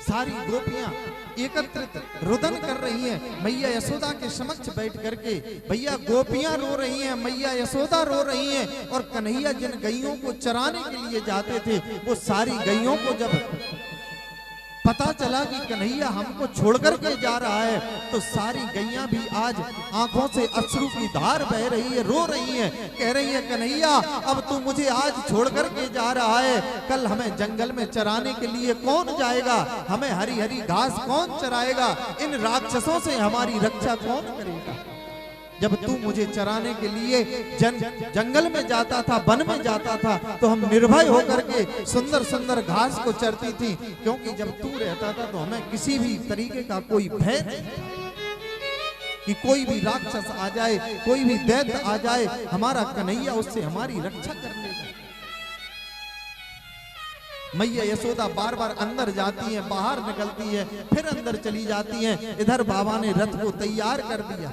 सारी गोपियां एकत्रित रुदन कर रही हैं मैया यशोदा के समक्ष बैठ करके। भैया गोपियां रो रही हैं, मैया यशोदा रो रही हैं, और कन्हैया जिन गैयों को चराने के लिए जाते थे वो सारी गैयों को जब पता चला कि कन्हैया हमको छोड़ करके जा रहा है तो सारी गैया भी आज आंखों से अश्रु की धार बह रही है, रो रही है, कह रही है कन्हैया अब तू मुझे आज छोड़ करके जा रहा है, कल हमें जंगल में चराने के लिए कौन जाएगा, हमें हरी हरी घास कौन चराएगा, इन राक्षसों से हमारी रक्षा कौन करेगा। जब तू मुझे चराने के लिए जंगल में जाता था, वन में जाता था, तो हम निर्भय होकर के सुंदर सुंदर घास को चरती थी, क्योंकि जब तू रहता था तो हमें किसी भी तरीके का कोई भय नहीं था कि कोई भी राक्षस आ जाए, कोई भी दैत्य आ जाए, हमारा कन्हैया उससे हमारी रक्षा कर लेगा। मैया यशोदा बार बार अंदर जाती है, बाहर निकलती है, फिर अंदर चली जाती है। इधर बाबा ने रथ को तैयार कर दिया,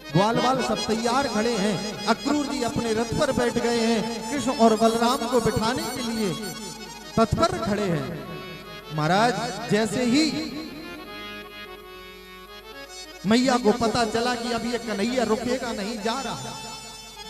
ग्वाल बाल सब तैयार खड़े हैं। अक्रूर जी अपने रथ पर बैठ गए हैं, कृष्ण और बलराम को बिठाने के लिए तत्पर खड़े हैं। महाराज जैसे ही मैया को पता चला कि अब ये कन्हैया रुकेगा नहीं, जा रहा,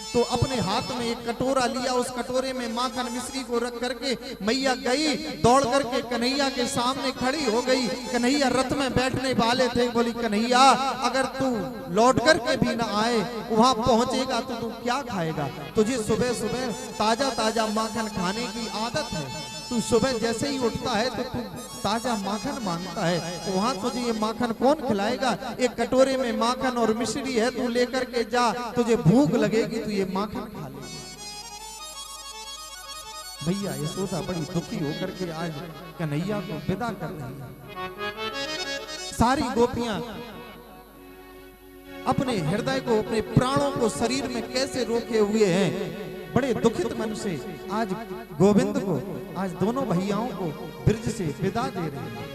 तो अपने हाथ में एक कटोरा लिया, उस कटोरे में माखन मिश्री को रख करके मैया गई, दौड़ करके कन्हैया के सामने खड़ी हो गई। कन्हैया रथ में बैठने वाले थे, बोली कन्हैया अगर तू लौट करके भी ना आए, वहां पहुंचेगा तो तू क्या खाएगा? तुझे सुबह सुबह ताजा ताजा माखन खाने की आदत है, तू सुबह जैसे ही उठता है तो तू ताजा माखन मांगता है, तो वहां तुझे ये माखन कौन खिलाएगा? एक कटोरे में माखन और मिश्री है, तू लेकर के जा, तुझे भूख लगेगी तो ये माखन खा ले। भैया यशोदा बड़ी दुखी होकर के आज कन्हैया को विदा कर रही है। सारी गोपियां अपने हृदय को, अपने प्राणों को शरीर में कैसे रोके हुए हैं, बड़े दुखित मन से आज गोविंद को, आज दोनों भैयाओं को ब्रिज से विदा दे रहे हैं।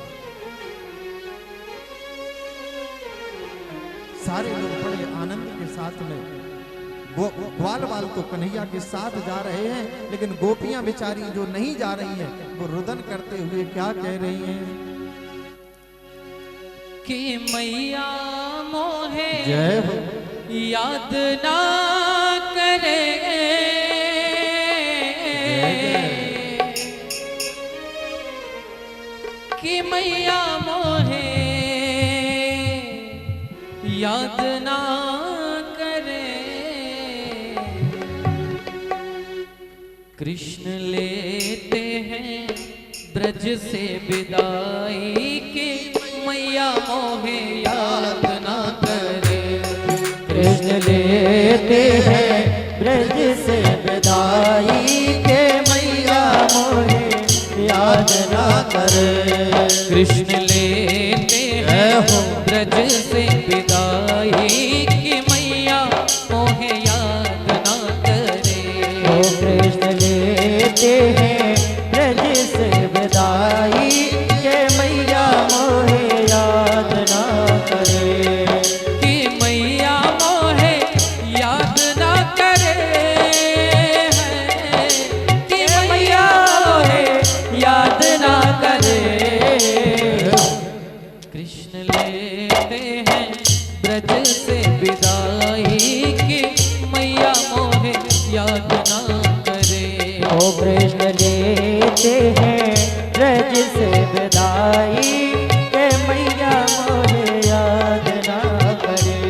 सारे लोग बड़े आनंद के साथ में, ग्वाल बाल तो कन्हैया के साथ जा रहे हैं, लेकिन गोपियां बेचारी जो नहीं जा रही हैं, वो रुदन करते हुए क्या कह रही हैं कि मैया मोहे जय हो याद ना करे, कि मैया मोहे याद ना करे। कृष्ण लेते हैं ब्रज से विदाई, के मैया मोहे याद ना करे। कृष्ण लेते हैं ब्रज से विदाई, के मैया मोहे याद ना करे। कृष्ण लेते हैं ब्रज से विदाई, कि मैया मोहे याद ना करे। ओ कृष्ण लेते हैं ब्रज से विदाई, के मैया मोहे याद ना करे। कि मैया मोहे याद ना करे है, कि मैया मोहे याद ना करे। कृष्ण लेते हैं ब्रज से विदाई, कि मैया मोहे याद ना करे। ओ कृष्ण लेते हैं ब्रज से विदाई, के मैया मोहे याद ना करे।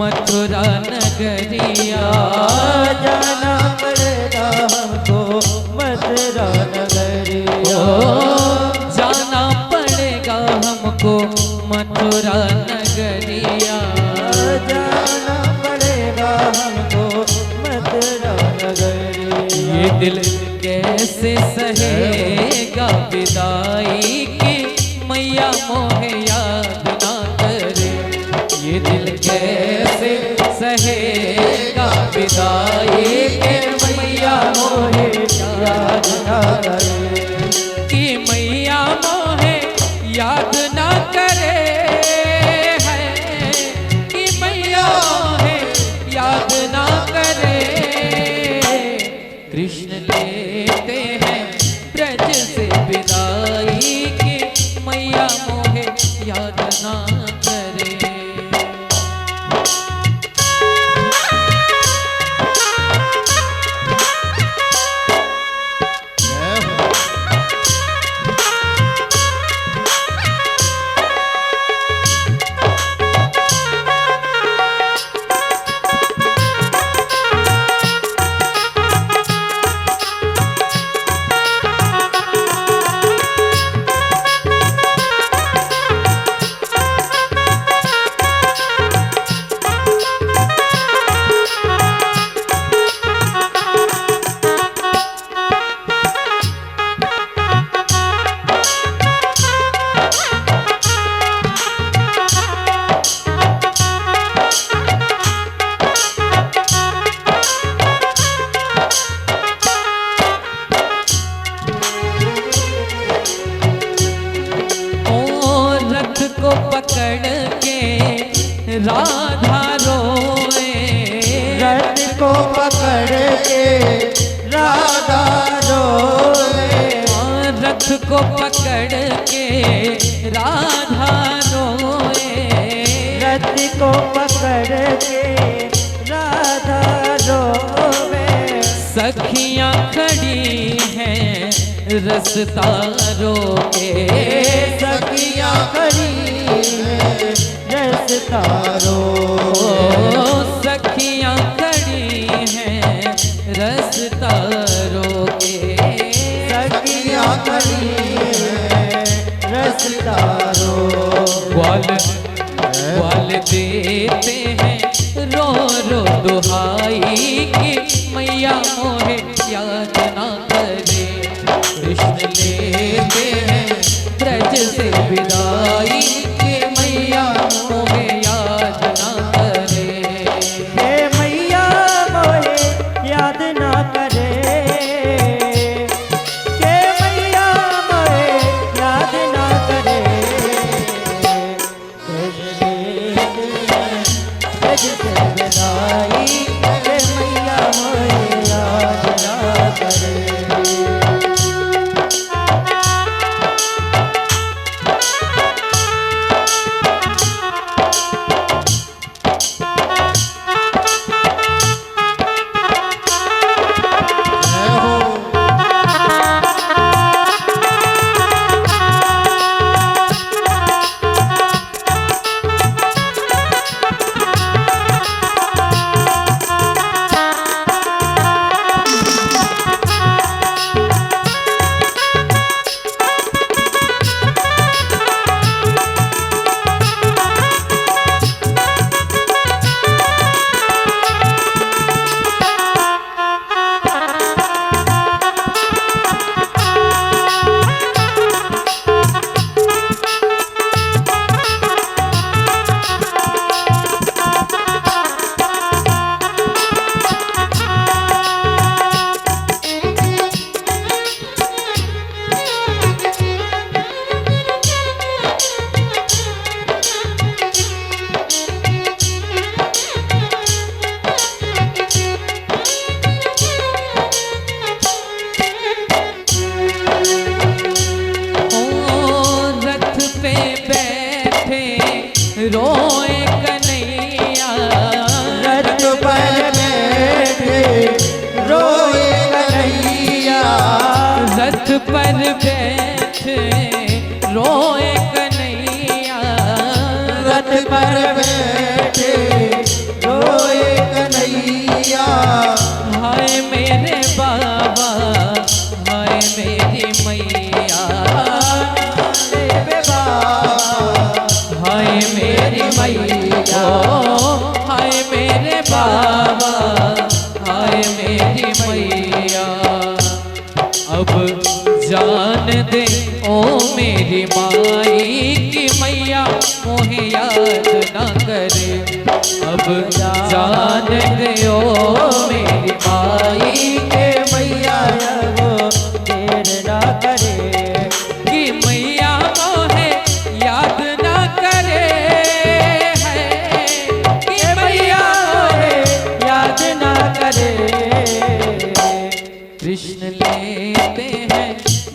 मथुरा नगरिया। जाना पड़ेगा हमको मथुरा नगरिया। जाना पड़ेगा हमको मथुरा नगरिया। जाना पड़ेगा हमको मथुरा नगरिया। ये दिल कैसे सहेगा विदाई की मैया मोहे याद ना करे। ये दिल कैसे सहेगा विदाई के मैया मोहे याद ना करे। कि मैया मोहे याद ना करे है। कि मैया मोहे याद ना करे। कृष्ण लेते हैं ब्रज से विदाई की मैया मोहे याद ना करे। को पकड़ के राधा रोए। रथ को पकड़ के राधा रोए। रथ को पकड़ के राधा रोए। रथ को पकड़ के राधा रोए। सखियां खड़ी हैं रस्ता रोके। सखियां खड़ी हैं रस्ता रोके। सखियां खड़ी हैं रस्ता रोके। सखियां खड़ी हैं रस्ता रोके। ग्वाल देते हैं रो रो दुहाई की मैया मोहे याद ना करे। कृष्ण लेते हैं ब्रज से विदाई के मैया मोहे याद ना करे। हे मैया मोहे याद ना करे। हे मैया मोहे याद ना करे। ब्रज से विदाई के मैया मोहे याद ना करे। रोए कन्हैया। रथ पर बैठे रोए कन्हैया। रथ पर बैठे रोए कन्हैया। रथ पर बैठे रोए कन्हैया। हाय मेरे बाबा, हाय मेरी मैया, मेरे बाबा, हाय मेरी मैया, हाय मेरे बाबा, हाय मेरी मैया। अब जान दे ओ मेरी माई की मैया मोहे याद ना करे। अब जान दे ओ मेरी माई के मैया वो देर ना करे। कि मैया मोहे याद ना करे है, कि मैया मोहे याद ना करे। कृष्ण लेते हैं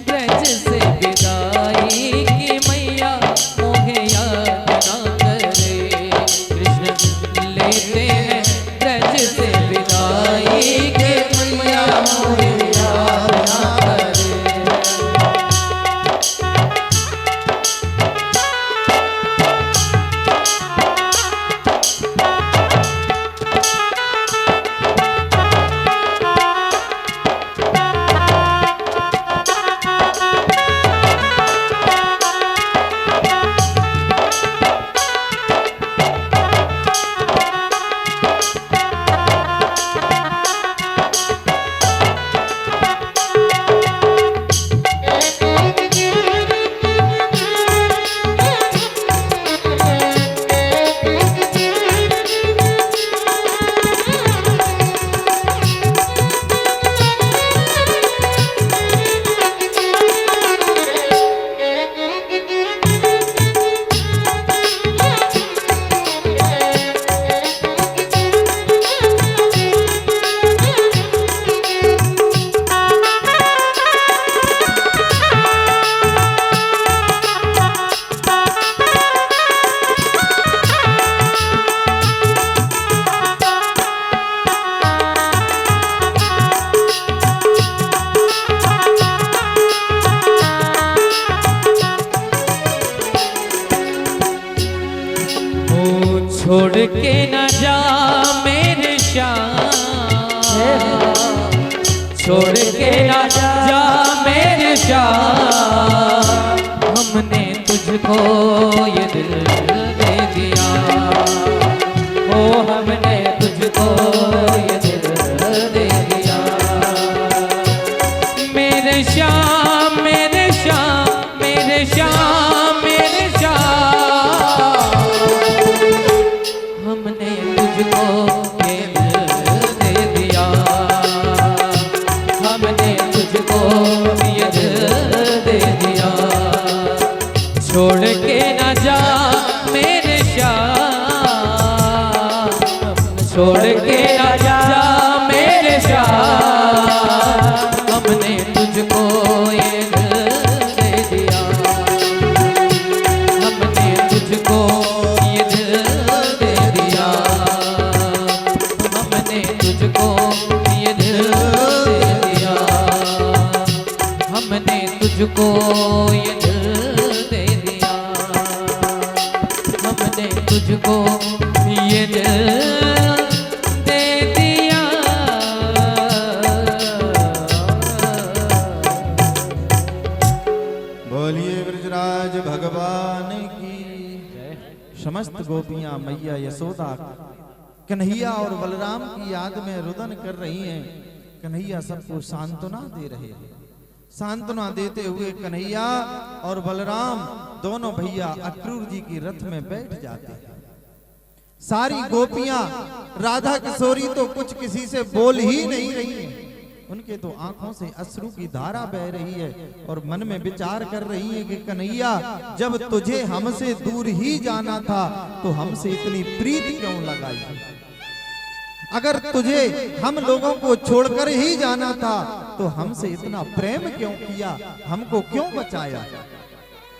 ब्रज से विदाई की मैया मोहे याद ना करे। कृष्ण लेते हैं ब्रज से विदाई की मैया मोहे याद ना करे। छोड़ के न जा मेरे श्याम, छोड़ के न जा मेरे श्याम। हमने तुझको ये दिल दे दिया, ओ हमने तुझको ये दिल दे दिया। मेरे श्याम मेरे श्याम मेरे श्याम मेरे श्याम, हमने तुझको ये दिल दे दिया, हमने तुझको ये दिल दे दिया। छोड़ के न जा मेरे श्याम, छोड़ के न जा मेरे श्याम। हमने तुझको ये दिल दे दिया, हमने तुझको ये दिल दे दिया, हमने तुझको ये दिल दे दिया, हमने तुझको ये दिल दे दिया, हमने तुझको ये दिल दे दिया। बोलिए ब्रजराज भगवान की। समस्त गोपियां मैया यशोदा कन्हैया और बलराम की याद में रुदन कर रही हैं। कन्हैया सबको सांत्वना दे रहे हैं। सांत्वना देते हुए कन्हैया और बलराम दोनों भैया अक्रूर जी की रथ में बैठ जाते हैं। सारी गोपियां राधा किशोरी तो कुछ किसी से बोल ही नहीं रही हैं। उनके तो आंखों से अश्रु की धारा बह रही है और मन में विचार कर रही है कि कन्हैया, जब तुझे हमसे दूर ही जाना था तो हमसे इतनी प्रीति क्यों लगाई? अगर तुझे हम लोगों को छोड़कर ही जाना था तो हमसे इतना प्रेम क्यों किया, हमको क्यों बचाया?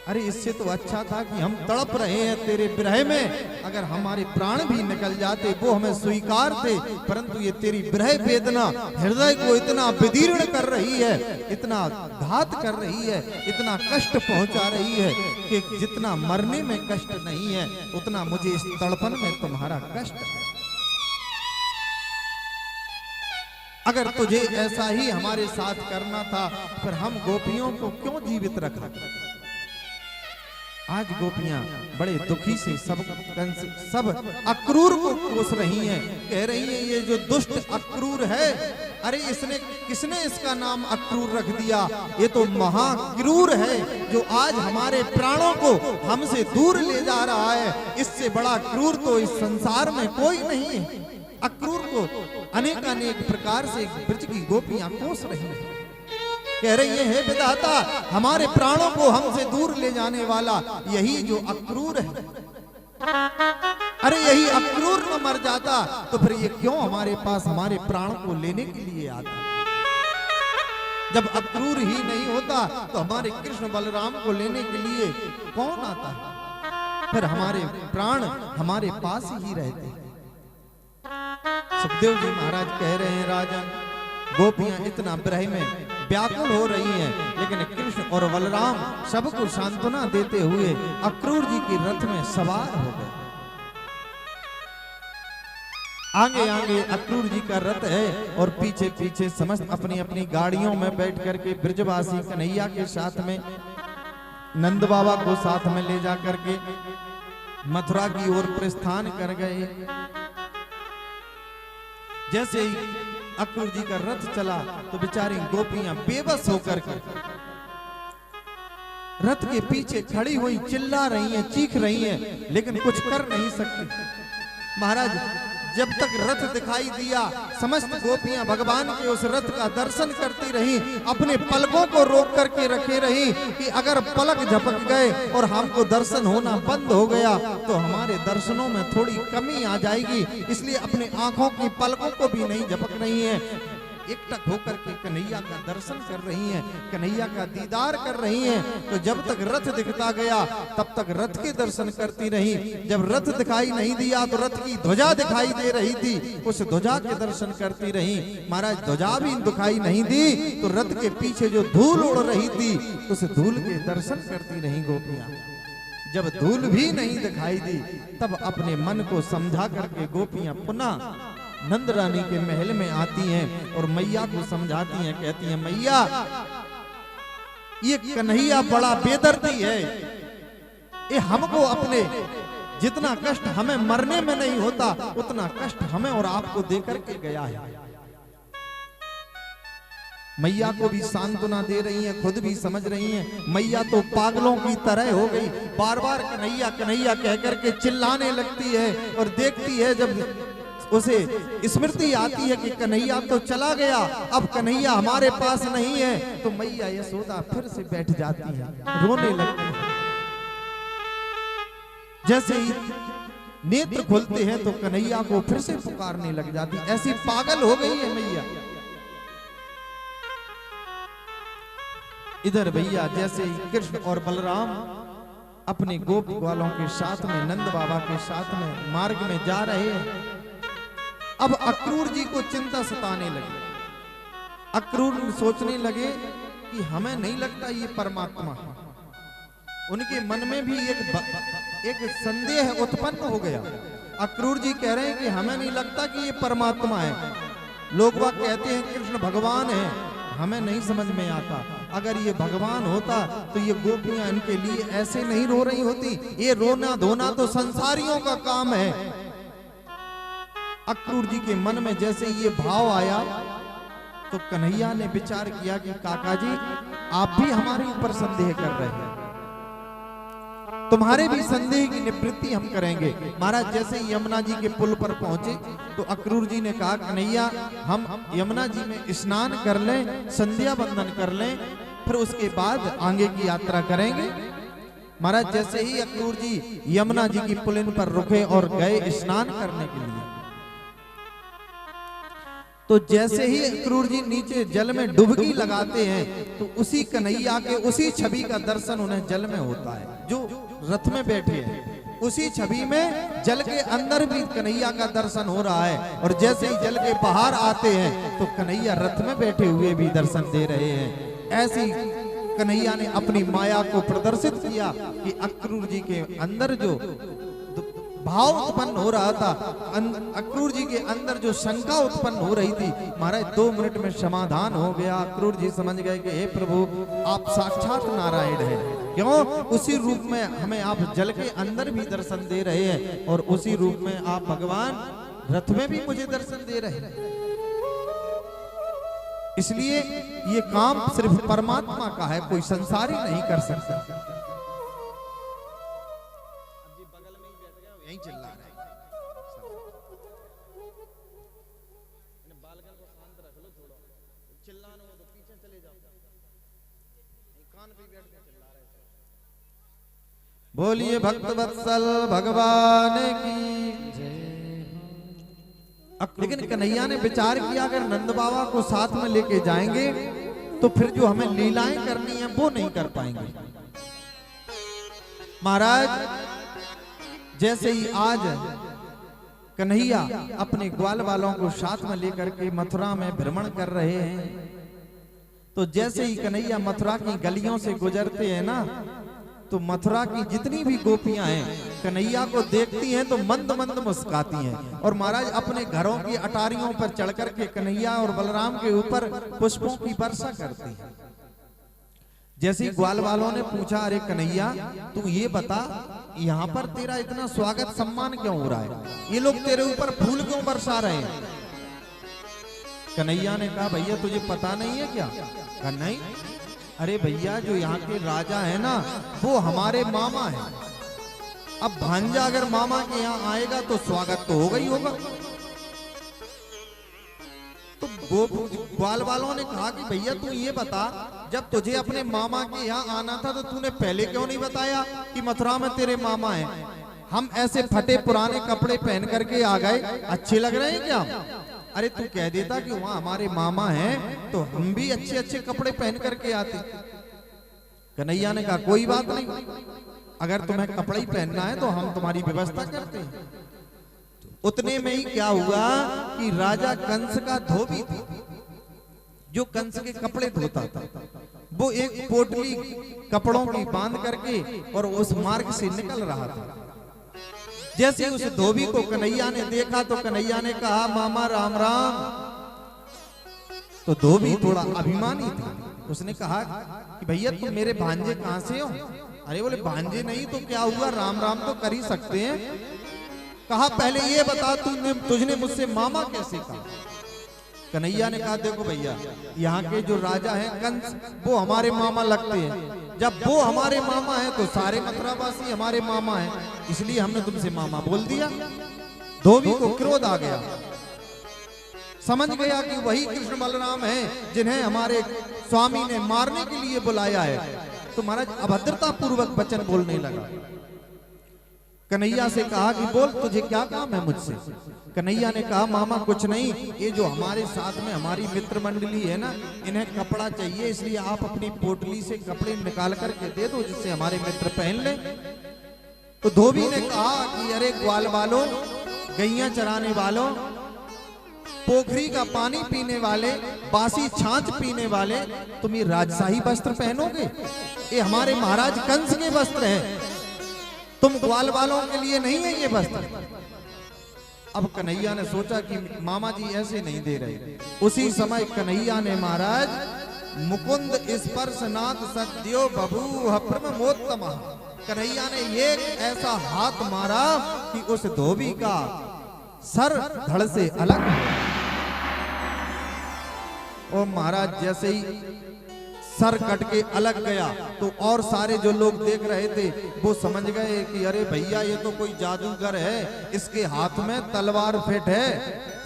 अरे इससे तो अच्छा था कि हम तड़प रहे हैं तेरे विरह में, अगर हमारे प्राण भी निकल जाते वो हमें स्वीकार थे, परंतु ये तेरी विरह वेदना हृदय को इतना विदीर्ण कर रही है, इतना घात कर रही है, इतना कष्ट पहुंचा रही है कि जितना मरने में कष्ट नहीं है उतना मुझे इस तड़पन में तुम्हारा कष्ट है। अगर तुझे ऐसा ही हमारे साथ करना था फिर हम गोपियों को क्यों जीवित रखा। आज गोपियां बड़े दुखी से सब अक्रूर को कोस रही हैं, कह रही हैं ये जो दुष्ट अक्रूर है, अरे इसने किसने इसका नाम अक्रूर रख दिया, ये तो महाक्रूर है जो आज हमारे प्राणों को हमसे दूर ले जा रहा है। इससे बड़ा क्रूर तो इस संसार में कोई नहीं है। अक्रूर को अनेक अनेक प्रकार से ब्रज की गोपियां कोस रही हैं, कह रही है हे विधाता हमारे प्राणों को हमसे दूर ले जाने वाला यही जो अक्रूर है, अरे यही अक्रूर न मर जाता तो फिर ये क्यों हमारे पास हमारे प्राण को लेने के लिए आता। जब अक्रूर ही नहीं होता तो हमारे कृष्ण बलराम को लेने के लिए कौन आता, फिर हमारे प्राण हमारे पास ही रहते। सुखदेव जी महाराज कह रहे हैं राजन गोपियां इतना विरह में व्याकुल हो रही हैं, लेकिन कृष्ण और बलराम सबको सांत्वना देते हुए अक्रूर जी की रथ में सवार हो गए। आगे आगे अक्रूर जी का रथ है और पीछे पीछे समस्त अपनी अपनी गाड़ियों में बैठ करके ब्रजवासी कन्हैया के साथ में नंद बाबा को साथ में ले जा करके मथुरा की ओर प्रस्थान कर गए। जैसे ही अक्रूर जी का रथ चला तो बेचारी गोपियां बेबस होकर के रथ के पीछे खड़ी हुई चिल्ला रही हैं, चीख रही हैं, लेकिन कुछ कर नहीं सकती। महाराज जब तक रथ दिखाई दिया समस्त गोपियां भगवान के उस रथ का दर्शन करती रही, अपने पलकों को रोक करके रखे रही कि अगर पलक झपक गए और हमको दर्शन होना बंद हो गया तो हमारे दर्शनों में थोड़ी कमी आ जाएगी, इसलिए अपने आंखों की पलकों को भी नहीं झपक रही है। एकटक होकर के कन्हैया का दर्शन कर रही हैं, कन्हैया का दीदार कर रही हैं। तो जब तक रथ दिखता गया तब तक रथ के दर्शन करती रही। जब रथ दिखाई नहीं दिया तो रथ की ध्वजा दिखाई दे रही थी, उस ध्वजा के दर्शन करती रही। महाराज ध्वजा भी दिखाई नहीं दी तो रथ के पीछे जो धूल उड़ रही थी उस धूल के दर्शन करती रही गोपियां। जब धूल भी नहीं दिखाई दी तब अपने मन को समझा करके गोपियां पुनः नंद रानी के महल में आती हैं और मैया को समझाती हैं, कहती हैं मैया ये कन्हैया बड़ा बेदर्दी है, ये हमको अपने जितना कष्ट हमें मरने में नहीं होता उतना कष्ट हमें और आपको देकर के गया है। मैया को भी सांत्वना दे रही हैं, खुद भी समझ रही हैं। मैया तो पागलों की तरह हो गई, बार बार कन्हैया कन्हैया कहकर के चिल्लाने लगती है और देखती है जब उसे स्मृति आती है कि कन्हैया तो चला गया, अब कन्हैया हमारे पास नहीं है, तो मैया यशोदा फिर से बैठ जाती है, रोने लगती है। जैसे ही नेत्र खोलते हैं तो कन्हैया को फिर से पुकारने लग जाती, ऐसी पागल हो गई है मैया। इधर भैया जैसे ही कृष्ण और बलराम अपने गोप ग्वालों के साथ में नंद बाबा के साथ में मार्ग में जा रहे हैं, अब अक्रूर जी को चिंता सताने लगी। अक्रूर सोचने लगे कि हमें नहीं लगता ये परमात्मा है। उनके मन में भी एक संदेह उत्पन्न हो गया। अक्रूर जी कह रहे हैं कि हमें नहीं लगता कि ये परमात्मा है। लोग बात कहते हैं कृष्ण भगवान है, हमें नहीं समझ में आता। अगर ये भगवान होता तो ये गोपियां इनके लिए ऐसे नहीं रो रही होती। ये रोना धोना तो संसारियों का काम है। अक्रूर जी के मन में जैसे ये भाव आया तो कन्हैया ने विचार किया कि काका जी आप भी हमारे ऊपर संदेह कर रहे हैं, तुम्हारे भी संदेह की निवृत्ति हम करेंगे। महाराज जैसे ही यमुना जी के पुल पर पहुंचे तो अक्रूर जी ने कहा कन्हैया हम यमुना जी में स्नान कर लें, संध्या बंदन कर लें, फिर उसके बाद आगे की यात्रा करेंगे। महाराज जैसे ही अक्रूर जी यमुना जी की पुलिन पर रुके और गए स्नान करने के लिए, तो जैसे ही अक्रूर जी नीचे जल में डुबकी लगाते हैं तो उसी कन्हैया के उसी छवि का दर्शन उन्हें जल में होता है। जो रथ में बैठे हैं उसी छवि में जल के अंदर भी कन्हैया का दर्शन हो रहा है, और जैसे ही जल के बाहर आते हैं तो कन्हैया रथ में बैठे हुए भी दर्शन दे रहे हैं। ऐसी कन्हैया ने अपनी माया को प्रदर्शित किया कि अक्रूर जी के अंदर जो भाव उत्पन्न हो रहा था, अक्रूर जी के अंदर जो शंका उत्पन्न हो रही थी, महाराज 2 मिनट में समाधान हो गया। अक्रूर जी समझ गए कि हे प्रभु आप साक्षात नारायण हैं। क्यों? उसी रूप में हमें आप जल के अंदर भी दर्शन दे रहे हैं और उसी रूप में आप भगवान रथ में भी मुझे दर्शन दे रहे हैं। इसलिए ये काम सिर्फ परमात्मा का है, कोई संसारी नहीं कर सकता। यहीं चिल्ला रहे हैं। बालकन को शांत रख लो थोड़ा, चिल्लाना हो तो पीछे चले जाओ, कान पे बैठ के चिल्ला रहे हैं। बोलिए भक्त वत्सल भगवान की जय। लेकिन कन्हैया ने विचार किया अगर नंद बाबा को साथ में लेके जाएंगे तो फिर जो हमें लीलाएं करनी है वो नहीं कर पाएंगे। महाराज जैसे ही आज कन्हैया अपने ग्वाल वालों को साथ में लेकर के मथुरा में भ्रमण कर रहे हैं, तो जैसे ही कन्हैया मथुरा की गलियों से गुजरते हैं ना, तो मथुरा की जितनी भी गोपियां हैं कन्हैया को देखती हैं तो मंद मंद मुस्काती हैं और महाराज अपने घरों की अटारियों पर चढ़ करके कन्हैया और बलराम के ऊपर पुष्पों की वर्षा करती हैं। जैसे ही ग्वाल वालों ने पूछा, अरे कन्हैया तू ये बता यहाँ पर तेरा इतना स्वागत सम्मान क्यों हो रहा है, ये लोग तेरे ऊपर फूल क्यों बरसा रहे हैं? कन्हैया ने कहा भैया तुझे पता नहीं है क्या? कहा नहीं। अरे भैया जो यहाँ के राजा है ना वो हमारे मामा है, अब भांजा अगर मामा के यहाँ आएगा तो स्वागत तो होगा ही होगा। तो ग्वाल वालों ने कहा कि भैया तू ये बता जब तुझे अपने मामा के यहाँ आना था तो तूने पहले क्यों नहीं बताया कि मथुरा में तेरे मामा हैं? हम ऐसे फटे पुराने कपड़े पहन करके आ गए, अच्छे लग रहे हैं क्या? अरे तू कह देता कि वहां हमारे मामा हैं तो हम भी अच्छे अच्छे कपड़े पहन करके आते। कन्हैया ने कहा कोई बात नहीं, अगर तुम्हें कपड़े ही पहनना है तो हम तुम्हारी व्यवस्था करते हैं। उतने में ही क्या हुआ कि राजा कंस का धोबी था जो कंस के कपड़े धोता था, वो एक पोटली कपड़ों की बांध करके और उस मार्ग से निकल रहा था। जैसे उस धोबी को कन्हैया ने देखा तो कन्हैया ने कहा मामा राम राम। तो धोबी थोड़ा अभिमानी था, उसने कहा कि भैया तुम मेरे भांजे कहां से हो? अरे बोले भांजे नहीं तो क्या हुआ, राम राम तो कर ही सकते हैं। कहा पहले ये बता तुझने मुझसे मामा कैसे कहा? कन्हैया ने कहा देखो भैया यहाँ के जो राजा हैं कंस वो हमारे मामा लगते हैं, जब वो हमारे मामा हैं तो सारे मथुरावासी हमारे मामा हैं, इसलिए हमने तुमसे मामा बोल दिया। धोबी को क्रोध आ गया, समझ गया कि वही कृष्ण बलराम हैं जिन्हें हमारे स्वामी ने मारने के लिए बुलाया है, तो महाराज अभद्रता पूर्वक वचन बोलने लगा। कन्हैया से कहा कि बोल तुझे क्या काम है मुझसे? कन्हैया ने कहा मामा कुछ नहीं, ये जो हमारे साथ में हमारी मित्र मंडली है ना इन्हें कपड़ा चाहिए, इसलिए आप अपनी पोटली से कपड़े निकाल करके दे दो जिससे हमारे मित्र पहन ले। तो धोबी ने कहा कि अरे ग्वाल वालों, गैया चराने वालों, पोखरी का पानी पीने वाले, बासी छाछ पीने वाले, तुम ये राजशाही वस्त्र पहनोगे? ये हमारे महाराज कंस के वस्त्र है, तुम ग्वाल वालों के लिए नहीं है ये वस्त्र। अब कन्हैया ने सोचा कि मामा जी ऐसे नहीं दे रहे। उसी समय कन्हैया ने महाराज मुकुंद स्पर्शनाथ सद्यो बभूव प्रमोत्तम, कन्हैया ने ये ऐसा हाथ मारा कि उस धोबी का सर धड़ से अलग। और महाराज जैसे ही सर कट के अलग गया तो और सारे जो लोग देख रहे थे वो समझ गए कि अरे भैया ये तो कोई जादूगर है, इसके हाथ में तलवार फिट है,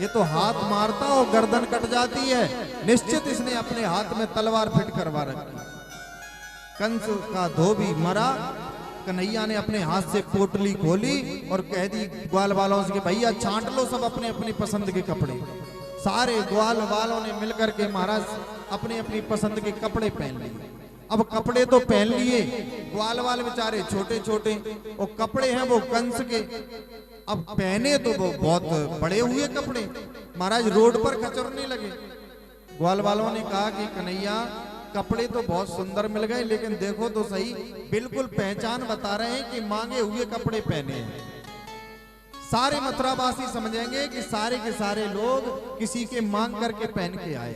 ये तो हाथ मारता और गर्दन कट जाती है, निश्चित इसने अपने हाथ में तलवार फिट करवा रखी। कंस का धोबी मरा। कन्हैया ने अपने हाथ से पोटली खोली और कह दी ग्वाल वालों से भैया छांट लो सब अपने अपनी पसंद के कपड़े। सारे ग्वाल वालों ने मिलकर के महाराज अपनी अपनी पसंद के कपड़े पहन लिए। अब कपड़े तो पहन लिए, ग्वाल वाल बेचारे छोटे छोटे और कपड़े हैं वो कंस के। अब पहने तो वो बहुत बड़े हुए कपड़े, महाराज रोड पर कचरने लगे। ग्वाल वालों ने कहा कि कन्हैया कपड़े तो बहुत सुंदर मिल गए, लेकिन देखो तो सही, बिल्कुल पहचान बता रहे हैं कि मांगे हुए कपड़े पहने हैं। सारे मथुरावासी समझेंगे कि सारे के सारे लोग किसी के मांग करके पहन के आए।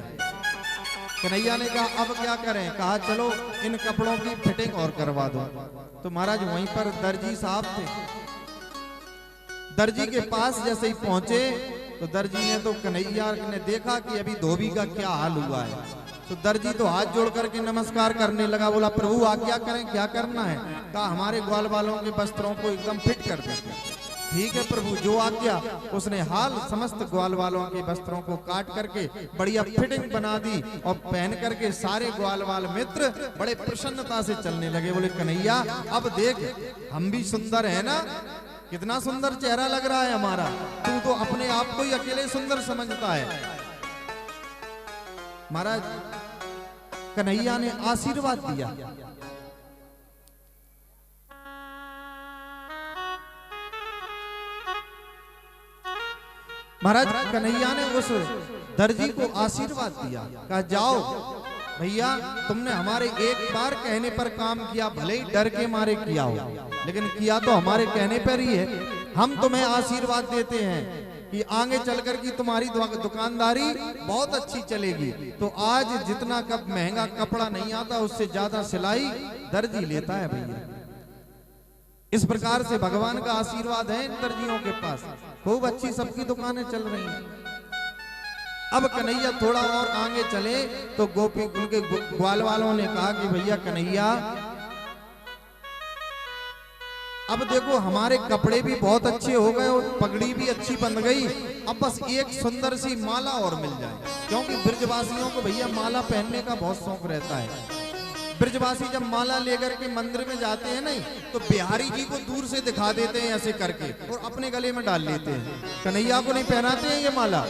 कन्हैया ने कहा अब क्या करें? कहा चलो इन कपड़ों की फिटिंग और करवा दो। तो महाराज वहीं पर दर्जी साहब थे। दर्जी के पास जैसे ही पहुंचे तो दर्जी ने तो कन्हैया ने देखा कि अभी धोबी का क्या हाल हुआ है। तो दर्जी तो हाथ जोड़ करके नमस्कार करने लगा। बोला प्रभु आज्ञा करें, क्या करना है? कहा हमारे ग्वाल वालों के वस्त्रों को एकदम फिट कर दें। ठीक है प्रभु, जो आज्ञा। उसने हाल समस्त ग्वाल वालों के वस्त्रों को काट करके बढ़िया फिटिंग बना दी और पहन करके सारे ग्वाल वाल मित्र बड़े प्रसन्नता से चलने लगे। बोले कन्हैया अब देख हम भी सुंदर है ना, कितना सुंदर चेहरा लग रहा है हमारा। तू तो अपने आप को ही अकेले सुंदर समझता है। महाराज कन्हैया ने आशीर्वाद दिया। महाराज कन्हैया ने उस दर्जी को आशीर्वाद दिया। कहा जाओ भैया, तुमने हमारे एक बार कहने पर काम किया, भले ही डर के मारे किया हो, लेकिन किया तो हमारे कहने पर ही है। हम तुम्हें आशीर्वाद देते हैं कि आगे चलकर की तुम्हारी दुकानदारी बहुत अच्छी चलेगी। तो आज जितना कब महंगा कपड़ा नहीं आता उससे ज्यादा सिलाई दर्जी लेता है भैया। इस प्रकार से भगवान का आशीर्वाद है इन दर्जियों के पास। खूब अच्छी सबकी दुकानें चल रही हैं। अब कन्हैया थोड़ा और आगे चले तो गोपी उनके ग्वाल वालों ने कहा कि भैया कन्हैया अब देखो हमारे कपड़े भी बहुत अच्छे हो गए और पगड़ी भी अच्छी बन गई। अब बस एक सुंदर सी माला और मिल जाए, क्योंकि ब्रजवासियों को भैया माला पहनने का बहुत शौक रहता है। ब्रजवासी जब माला लेकर के मंदिर में जाते हैं नहीं तो बिहारी जी को दूर से दिखा देते हैं ऐसे करके और अपने गले में डाल लेते हैं। कन्हैया को नहीं पहनाते हैं ये माला,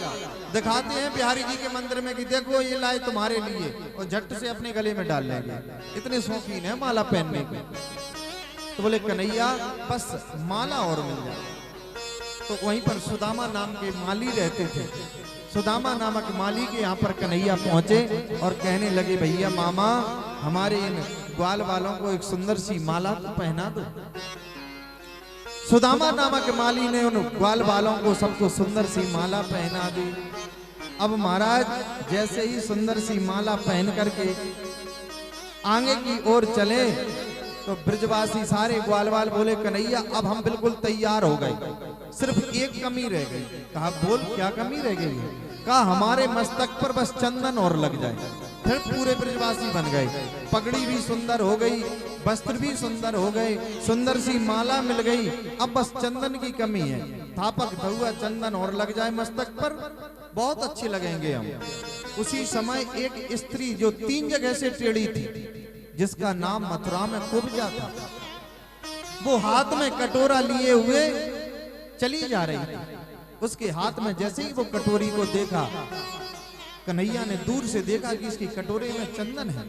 दिखाते हैं बिहारी जी के मंदिर में कि देखो ये लाए तुम्हारे लिए, और झट से अपने गले में डाल लेंगे। इतने शौकीन है माला पहनने के। तो बोले कन्हैया बस माला और मिल जाए। तो वहीं पर सुदामा नाम के माली रहते थे। सुदामा नामक माली के यहाँ पर कन्हैया पहुंचे और कहने लगे भैया मामा हमारे इन ग्वाल वालों को एक सुंदर सी माला तो पहना दो। सुदामा नामक माली ने उन ग्वाल वालों को सबको सुंदर सी माला पहना दी। अब महाराज जैसे ही सुंदर सी माला पहन करके आगे की ओर चले तो ब्रजवासी सारे ग्वाल वाल बोले कन्हैया अब हम बिल्कुल तैयार हो गए, सिर्फ एक कमी रह गई। कहा बोल क्या कमी रह गई? कहा हमारे मस्तक पर बस चंदन और लग जाए, फिर पूरे ब्रजवासी बन गए। पगड़ी भी सुंदर हो गई, वस्त्र भी सुंदर हो गए, सुंदर सी माला मिल गई। अब बस चंदन की कमी है, थापक धुआ चंदन और लग जाए मस्तक पर, बहुत अच्छे लगेंगे हम। उसी समय एक स्त्री जो 3 जगह से टेढ़ी थी, जिसका नाम मथुरा में कुब्जा था, वो हाथ में कटोरा लिए हुए चली जा रही थी। उसके हाथ में जैसे ही वो कटोरी को देखा, कन्हैया ने दूर से देखा कि इसकी कटोरे में चंदन है।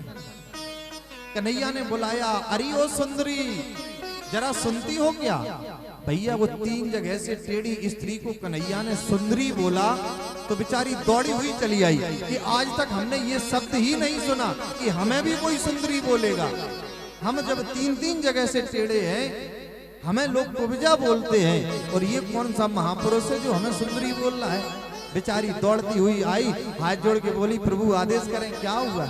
कन्हैया ने बुलाया अरे ओ सुंदरी जरा सुनती हो क्या? भैया वो 3 जगह से टेढ़ी स्त्री को कन्हैया ने सुंदरी बोला तो बेचारी दौड़ी हुई चली आई कि आज तक हमने ये शब्द ही नहीं सुना कि हमें भी कोई सुंदरी बोलेगा। हम जब 3 जगह से टेढ़े हैं हमें लोग कुब्जा बोलते हैं, और ये कौन सा महापुरुष है जो हमें सुंदरी बोल रहा है? बेचारी दौड़ती हुई आई, हाथ जोड़ के बोली प्रभु आदेश करें क्या हुआ?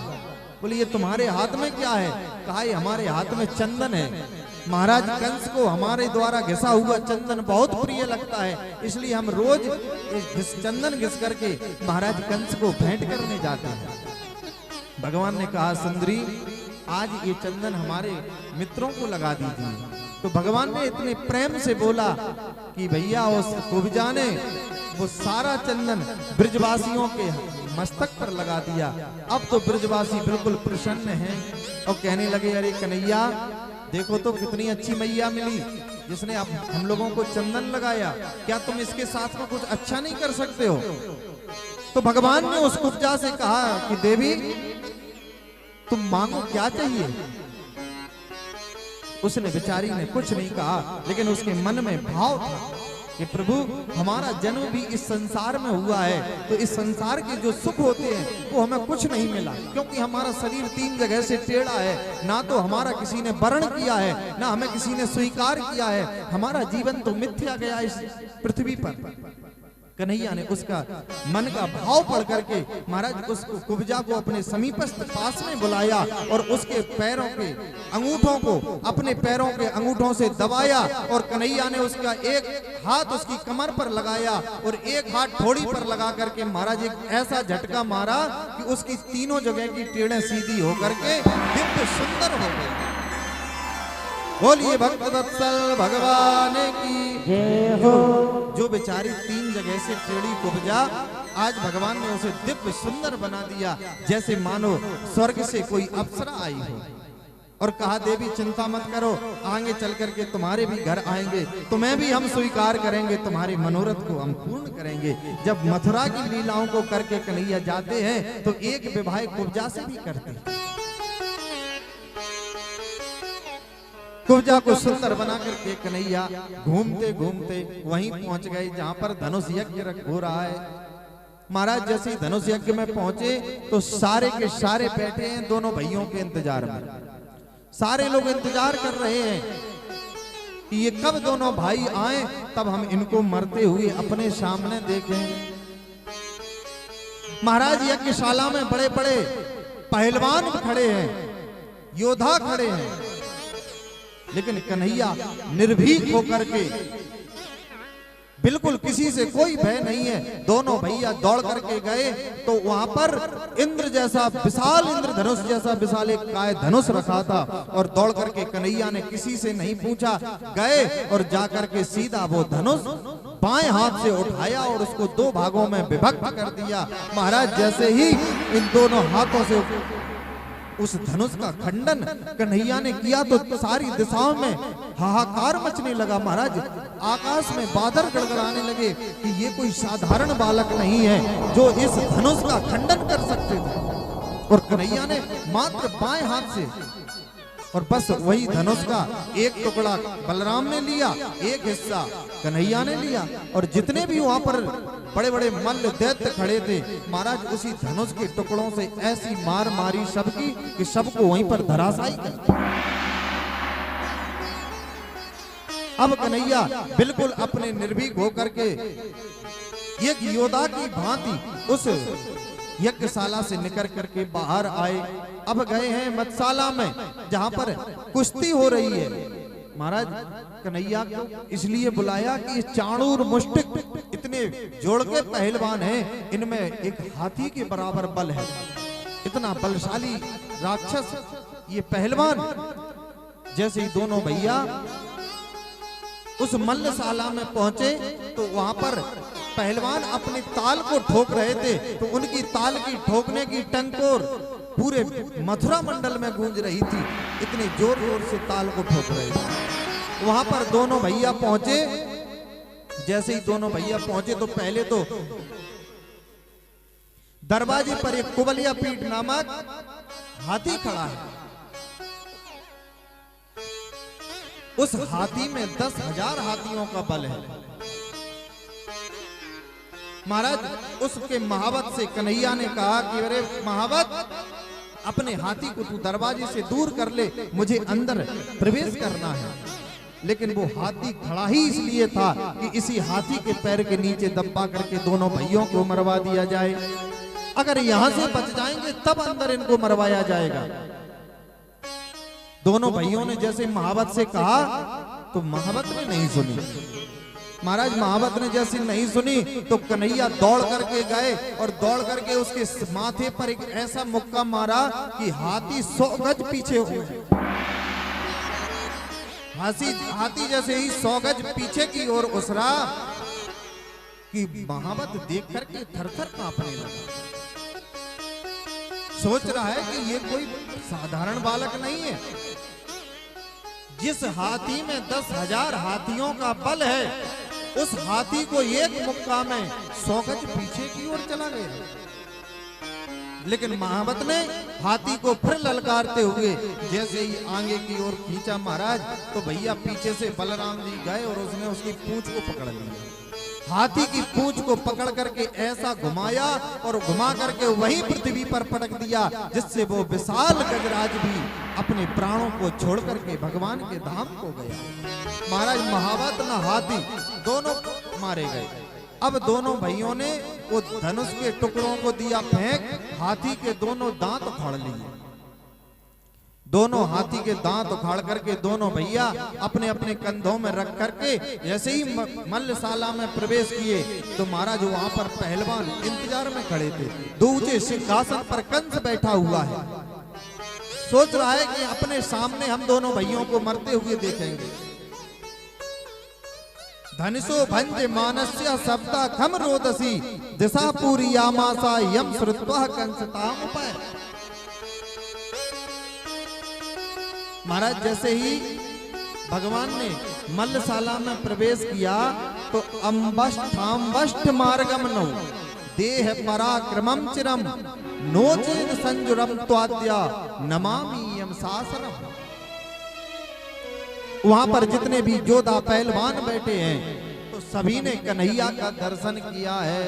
बोली ये तुम्हारे हाथ में क्या है? कहा ये हमारे हाथ में चंदन है। महाराज कंस को हमारे द्वारा घिसा हुआ चंदन बहुत प्रिय लगता है, इसलिए हम रोज इस चंदन घिस करके महाराज कंस को भेंट करने जाते हैं। भगवान ने कहा सुंदरी आज ये चंदन हमारे मित्रों को लगा दीजिए। तो भगवान ने इतने प्रेम से बोला कि भैया उस कुब्जा ने वो सारा चंदन ब्रजवासियों के मस्तक पर लगा दिया। अब तो ब्रजवासी बिल्कुल प्रसन्न हैं और कहने लगे अरे कन्हैया देखो तो कितनी अच्छी मैया मिली जिसने अब हम लोगों को चंदन लगाया, क्या तुम इसके साथ में कुछ अच्छा नहीं कर सकते हो? तो भगवान ने उस कुब्जा से कहा कि देवी तुम मांगो क्या चाहिए? उसने बेचारी ने कुछ नहीं कहा, लेकिन उसके मन में भाव था कि प्रभु हमारा जन्म भी इस संसार में हुआ है, तो इस संसार के जो सुख होते हैं वो हमें कुछ नहीं मिला, क्योंकि हमारा शरीर 3 जगह से टेढ़ा है। ना तो हमारा किसी ने वर्ण किया है, ना हमें किसी ने स्वीकार किया है। हमारा जीवन तो मिथ्या गया इस पृथ्वी पर। कन्हैया ने उसका मन का भाव पढ़ करके महाराज उसको कुब्जा को अपने समीपस्थ पास में बुलाया और उसके पैरों के अंगूठों को अपने पैरों के अंगूठों से दबाया, और कन्हैया ने उसका एक हाथ उसकी कमर पर लगाया और एक हाथ ठोड़ी पर लगा करके महाराज एक ऐसा झटका मारा कि उसकी तीनों जगह की टेढ़ें सीधी होकर के दिव्य सुंदर हो गई। बोलिए भक्त वत्सल भगवान की जय हो। जो बेचारी 3 जगह से टेढ़ी कुब्जा, आज भगवान ने उसे दिव्य सुंदर बना दिया, जैसे मानो स्वर्ग से कोई अप्सरा आई हो। और कहा देवी चिंता मत करो, आगे चल करके तुम्हारे भी घर आएंगे, तुम्हें भी हम स्वीकार करेंगे, तुम्हारे मनोरथ को हम पूर्ण करेंगे। जब मथुरा की लीलाओं को करके कन्हैया जाते हैं तो एक विवाह कुब्जा से भी करते हैं। कुब्जा को सुंदर बना करके कन्हैया घूमते घूमते वहीं पहुंच गए जहां पर धनुष यज्ञ हो रहा है। महाराज जैसे ही धनुष यज्ञ में पहुंचे तो सारे के सारे बैठे हैं दोनों भाइयों के इंतजार में। सारे लोग इंतजार कर रहे हैं कि ये कब दोनों भाई आए, तब हम इनको मरते हुए अपने सामने देखें। महाराज यज्ञशाला में बड़े बड़े पहलवान खड़े हैं, योद्धा खड़े हैं, लेकिन कन्हैया निर्भीक होकर के, बिल्कुल किसी से कोई भय नहीं है। दोनों भैया दौड़ करके गए तो वहां पर इंद्र जैसा विशाल, इंद्र धनुष जैसा विशाल एक काय धनुष रखा था, और दौड़ करके कन्हैया ने किसी से नहीं पूछा, गए और जाकर के सीधा वो धनुष बाएं हाथ से उठाया और उसको 2 भागों में विभक्त कर दिया। महाराज जैसे ही इन दोनों हाथों से उस धनुष का खंडन कन्हैया ने किया तो सारी दिशाओं में हाहाकार मचने लगा। महाराज आकाश में बादल गड़गड़ाने लगे कि ये कोई साधारण बालक नहीं है जो इस धनुष का खंडन कर सकते थे। और कन्हैया ने मात्र बाएं हाथ से, और बस वही धनुष का एक टुकड़ा बलराम ने लिया, एक हिस्सा कन्हैया ने लिया, और जितने भी वहां पर बड़े बड़े मल्ल दैत्य खड़े थे महाराज उसी धनुष के टुकड़ों से ऐसी मार मारी सबकी कि सबको वहीं पर धराशायी कर। अब कन्हैया बिल्कुल अपने निर्भीक होकर के एक योद्धा की भांति उस यज्ञशाला से निकल करके बाहर आए। अब गए हैं मत्स्यशाला में जहां पर कुश्ती हो रही है। महाराज कन्हैया को इसलिए बुलाया कि ये चाणूर मुष्टिक इतने जोड़ के पहलवान हैं, इनमें एक हाथी के बराबर बल है। इतना बलशाली राक्षस ये पहलवान। जैसे ही दोनों भैया उस मल्लशाला में पहुंचे तो वहां पर पहलवान अपने ताल को ठोक रहे थे, तो उनकी ताल की ठोकने की टंकोर पूरे मथुरा मंडल में गूंज रही थी, इतने जोर जोर से ताल को ठोक रहे थे। वहां पर दोनों भैया पहुंचे। जैसे ही दोनों भैया पहुंचे तो पहले तो दरवाजे पर एक कुबलिया पीठ नामक हाथी खड़ा है। उस हाथी में 10,000 हाथियों का बल है। महाराज उसके महावत से कन्हैया ने कहा कि अरे महावत, अपने हाथी को तू दरवाजे से दूर कर ले, मुझे अंदर प्रवेश करना है। लेकिन वो हाथी खड़ा ही इसलिए था कि इसी हाथी के पैर के नीचे दबा करके दोनों भाइयों को मरवा दिया जाए। अगर यहां से बच जाएंगे तब अंदर इनको मरवाया जाएगा। दोनों भाइयों ने जैसे महावत से कहा तो महावत ने नहीं सुनी। महाराज महावत ने जैसे नहीं सुनी तो कन्हैया दौड़ करके गए और दौड़ करके उसके माथे पर एक ऐसा मुक्का मारा कि हाथी 100 गज पीछे हो गया। हाथी जैसे ही 100 गज पीछे की ओर उसरा कि महावत देख करके थर-थर कांपने लगा। सोच रहा है कि ये कोई साधारण बालक नहीं है। जिस हाथी में 10,000 हाथियों का बल है, उस हाथी को एक मुक्का में 100 गज पीछे की ओर चला गया। लेकिन महावत ने हाथी को फिर ललकारते हुए जैसे ही आगे की ओर खींचा महाराज, तो भैया पीछे से बलराम जी गए और उसने उसकी पूंछ को पकड़ लिया। हाथी की पूंछ को पकड़ करके ऐसा घुमाया और घुमा करके वहीं पृथ्वी पर पटक दिया, जिससे वो विशाल गजराज भी अपने प्राणों को छोड़ करके भगवान के धाम को गया। महाराज महावत न हाथी दोनों मारे गए। अब दोनों भाइयों ने वो धनुष के टुकड़ों को दिया फेंक, हाथी के दोनों दांत उखाड़ लिए। दोनों हाथी के दांत उखाड़ करके दोनों भैया अपने अपने कंधों में रख करके जैसे ही मल्लशाला में प्रवेश किए, तो महाराज वहां पर पहलवान इंतजार में खड़े थे। दूजे सिंहासन पर कंस बैठा हुआ है, सोच रहा है कि अपने सामने हम दोनों भाइयों को मरते हुए देखेंगे। धनुषो भंज मानस्य सप्ता खम रोदसी दिशा पूरी यामासा यम श्रुत्वा कंसताम पर। महाराज जैसे ही भगवान ने मल्लशाला में प्रवेश किया, तो अम्बष्ठ मार्गम नौ देह पराक्रमम चिरम नोचेद संजुरम त्वाद्या नमामि यम शासनम। वहां पर जितने भी योद्धा पहलवान बैठे हैं, तो सभी ने कन्हैया का दर्शन किया है।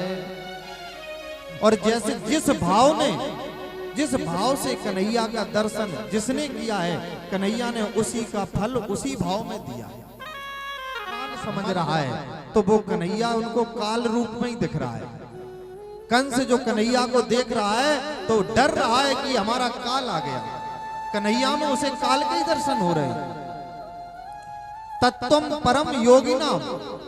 और जैसे जिस भाव से कन्हैया का दर्शन जिसने किया है, कन्हैया ने उसी का फल उसी भाव में दिया है। समझ रहा है तो वो कन्हैया उनको काल रूप में ही दिख रहा है। कंस जो कन्हैया को देख रहा है तो डर रहा है कि हमारा काल आ गया। कन्हैया में उसे काल के ही दर्शन हो रहे हैं। तत्वम परम योगिना,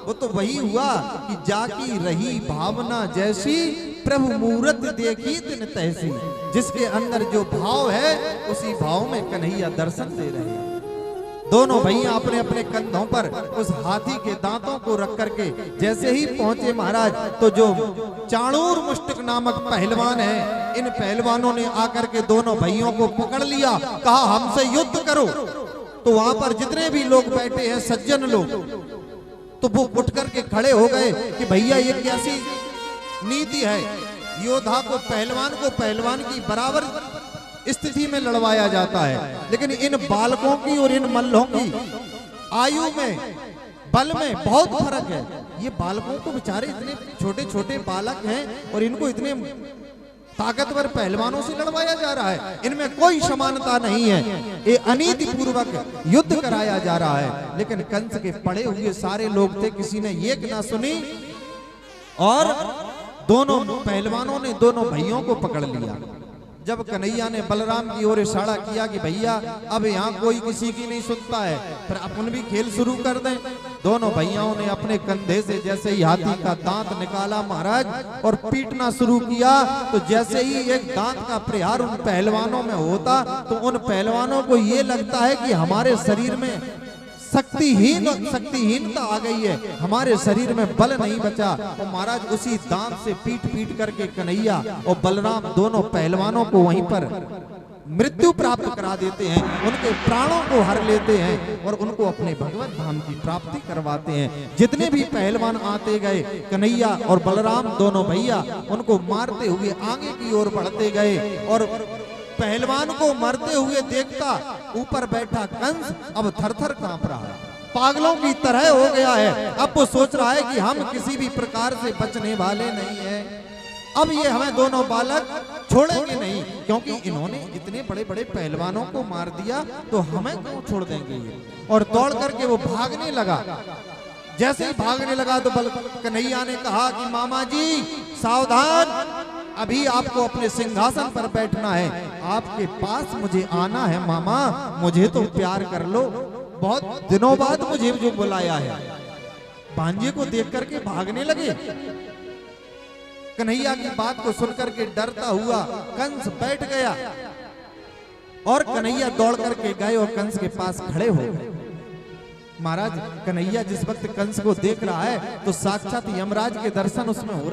वो तो वही हुआ कि जाकी रही भावना जैसी प्रभु मूरत देखी दिन तैसी। जिसके अंदर जो भाव है उसी भाव में कन्हैया दर्शन दे रहे हैं। दोनों भैया अपने अपने कंधों पर उस हाथी के दांतों को रख करके जैसे ही पहुंचे महाराज, तो जो चाणूर मुष्टिक नामक पहलवान है, इन पहलवानों ने आकर के दोनों भाइयों को पकड़ लिया, कहा हमसे युद्ध करो। तो वहां पर जितने भी लोग बैठे हैं सज्जन लोग, तो वो उठ करके खड़े हो गए कि भैया ये कैसी नीति है, योद्धा को पहलवान की बराबर स्थिति में लड़वाया जाता है। लेकिन इन बालकों की और इन मल्लों की आयु में बल में बहुत फर्क है। ये बालकों को बेचारे इतने छोटे छोटे बालक हैं और इनको इतने ताकतवर पहलवानों से लड़वाया जा रहा है। इनमें कोई समानता नहीं है, ये अनीति पूर्वक युद्ध कराया जा रहा है। लेकिन कंस के पड़े हुए सारे लोग थे, किसी ने ये ना सुनी और दोनों पहलवानों ने दोनों भाइयों को पकड़ लिया। जब कन्हैया ने बलराम की ओर इशारा किया कि भैया अब यहाँ कोई किसी की नहीं सुनता है, फिर अपन भी खेल शुरू कर दें। दोनों भैयाओं ने अपने कंधे से जैसे ही हाथी का दांत निकाला महाराज और पीटना शुरू किया, तो जैसे ही एक दांत का प्रहार उन पहलवानों में होता, तो उन पहलवानों को ये लगता है कि हमारे शरीर में शक्तिहीनता आ गई है, हमारे शरीर में बल नहीं बचा। और महाराज उसी दांत से पीट करके कन्हैया और बलराम दोनों पहलवानों को वहीं पर मृत्यु प्राप्त करा देते हैं, उनके प्राणों को हर लेते हैं और उनको अपने भगवत धाम की प्राप्ति करवाते हैं। जितने भी पहलवान आते गए, कन्हैया और बलराम दोनों भैया उनको मारते हुए आगे की ओर बढ़ते गए। और पहलवान को मरते हुए देखता ऊपर बैठा कंस अब थर-थर कांप रहा है, पागलों की तरह हो गया है। अब वो सोच रहा है कि हम किसी भी प्रकार से बचने वाले नहीं है। अब ये हमें दोनों बालक छोड़ेंगे नहीं, क्योंकि इन्होंने इतने बड़े बड़े पहलवानों को मार दिया, तो हमें क्यों छोड़ देंगे ये। और दौड़ करके वो भागने लगा। जैसे ही भागने लगा तो कन्हैया ने कहा कि मामा जी सावधान, अभी आपको अपने सिंहासन पर बैठना है, आपके पास मुझे आना है मामा, मुझे तो प्यार कर लो, बहुत दिनों बाद मुझे जो बुलाया है। भांजे को देख करके भागने लगे। कन्हैया की बात को सुनकर के डरता हुआ कंस बैठ गया और कन्हैया दौड़ करके गए और कंस के पास खड़े हो गए। महाराज कन्हैया जिस वक्त कंस को देख रहा है तो साक्षात यमराज के दर्शन उसमें हो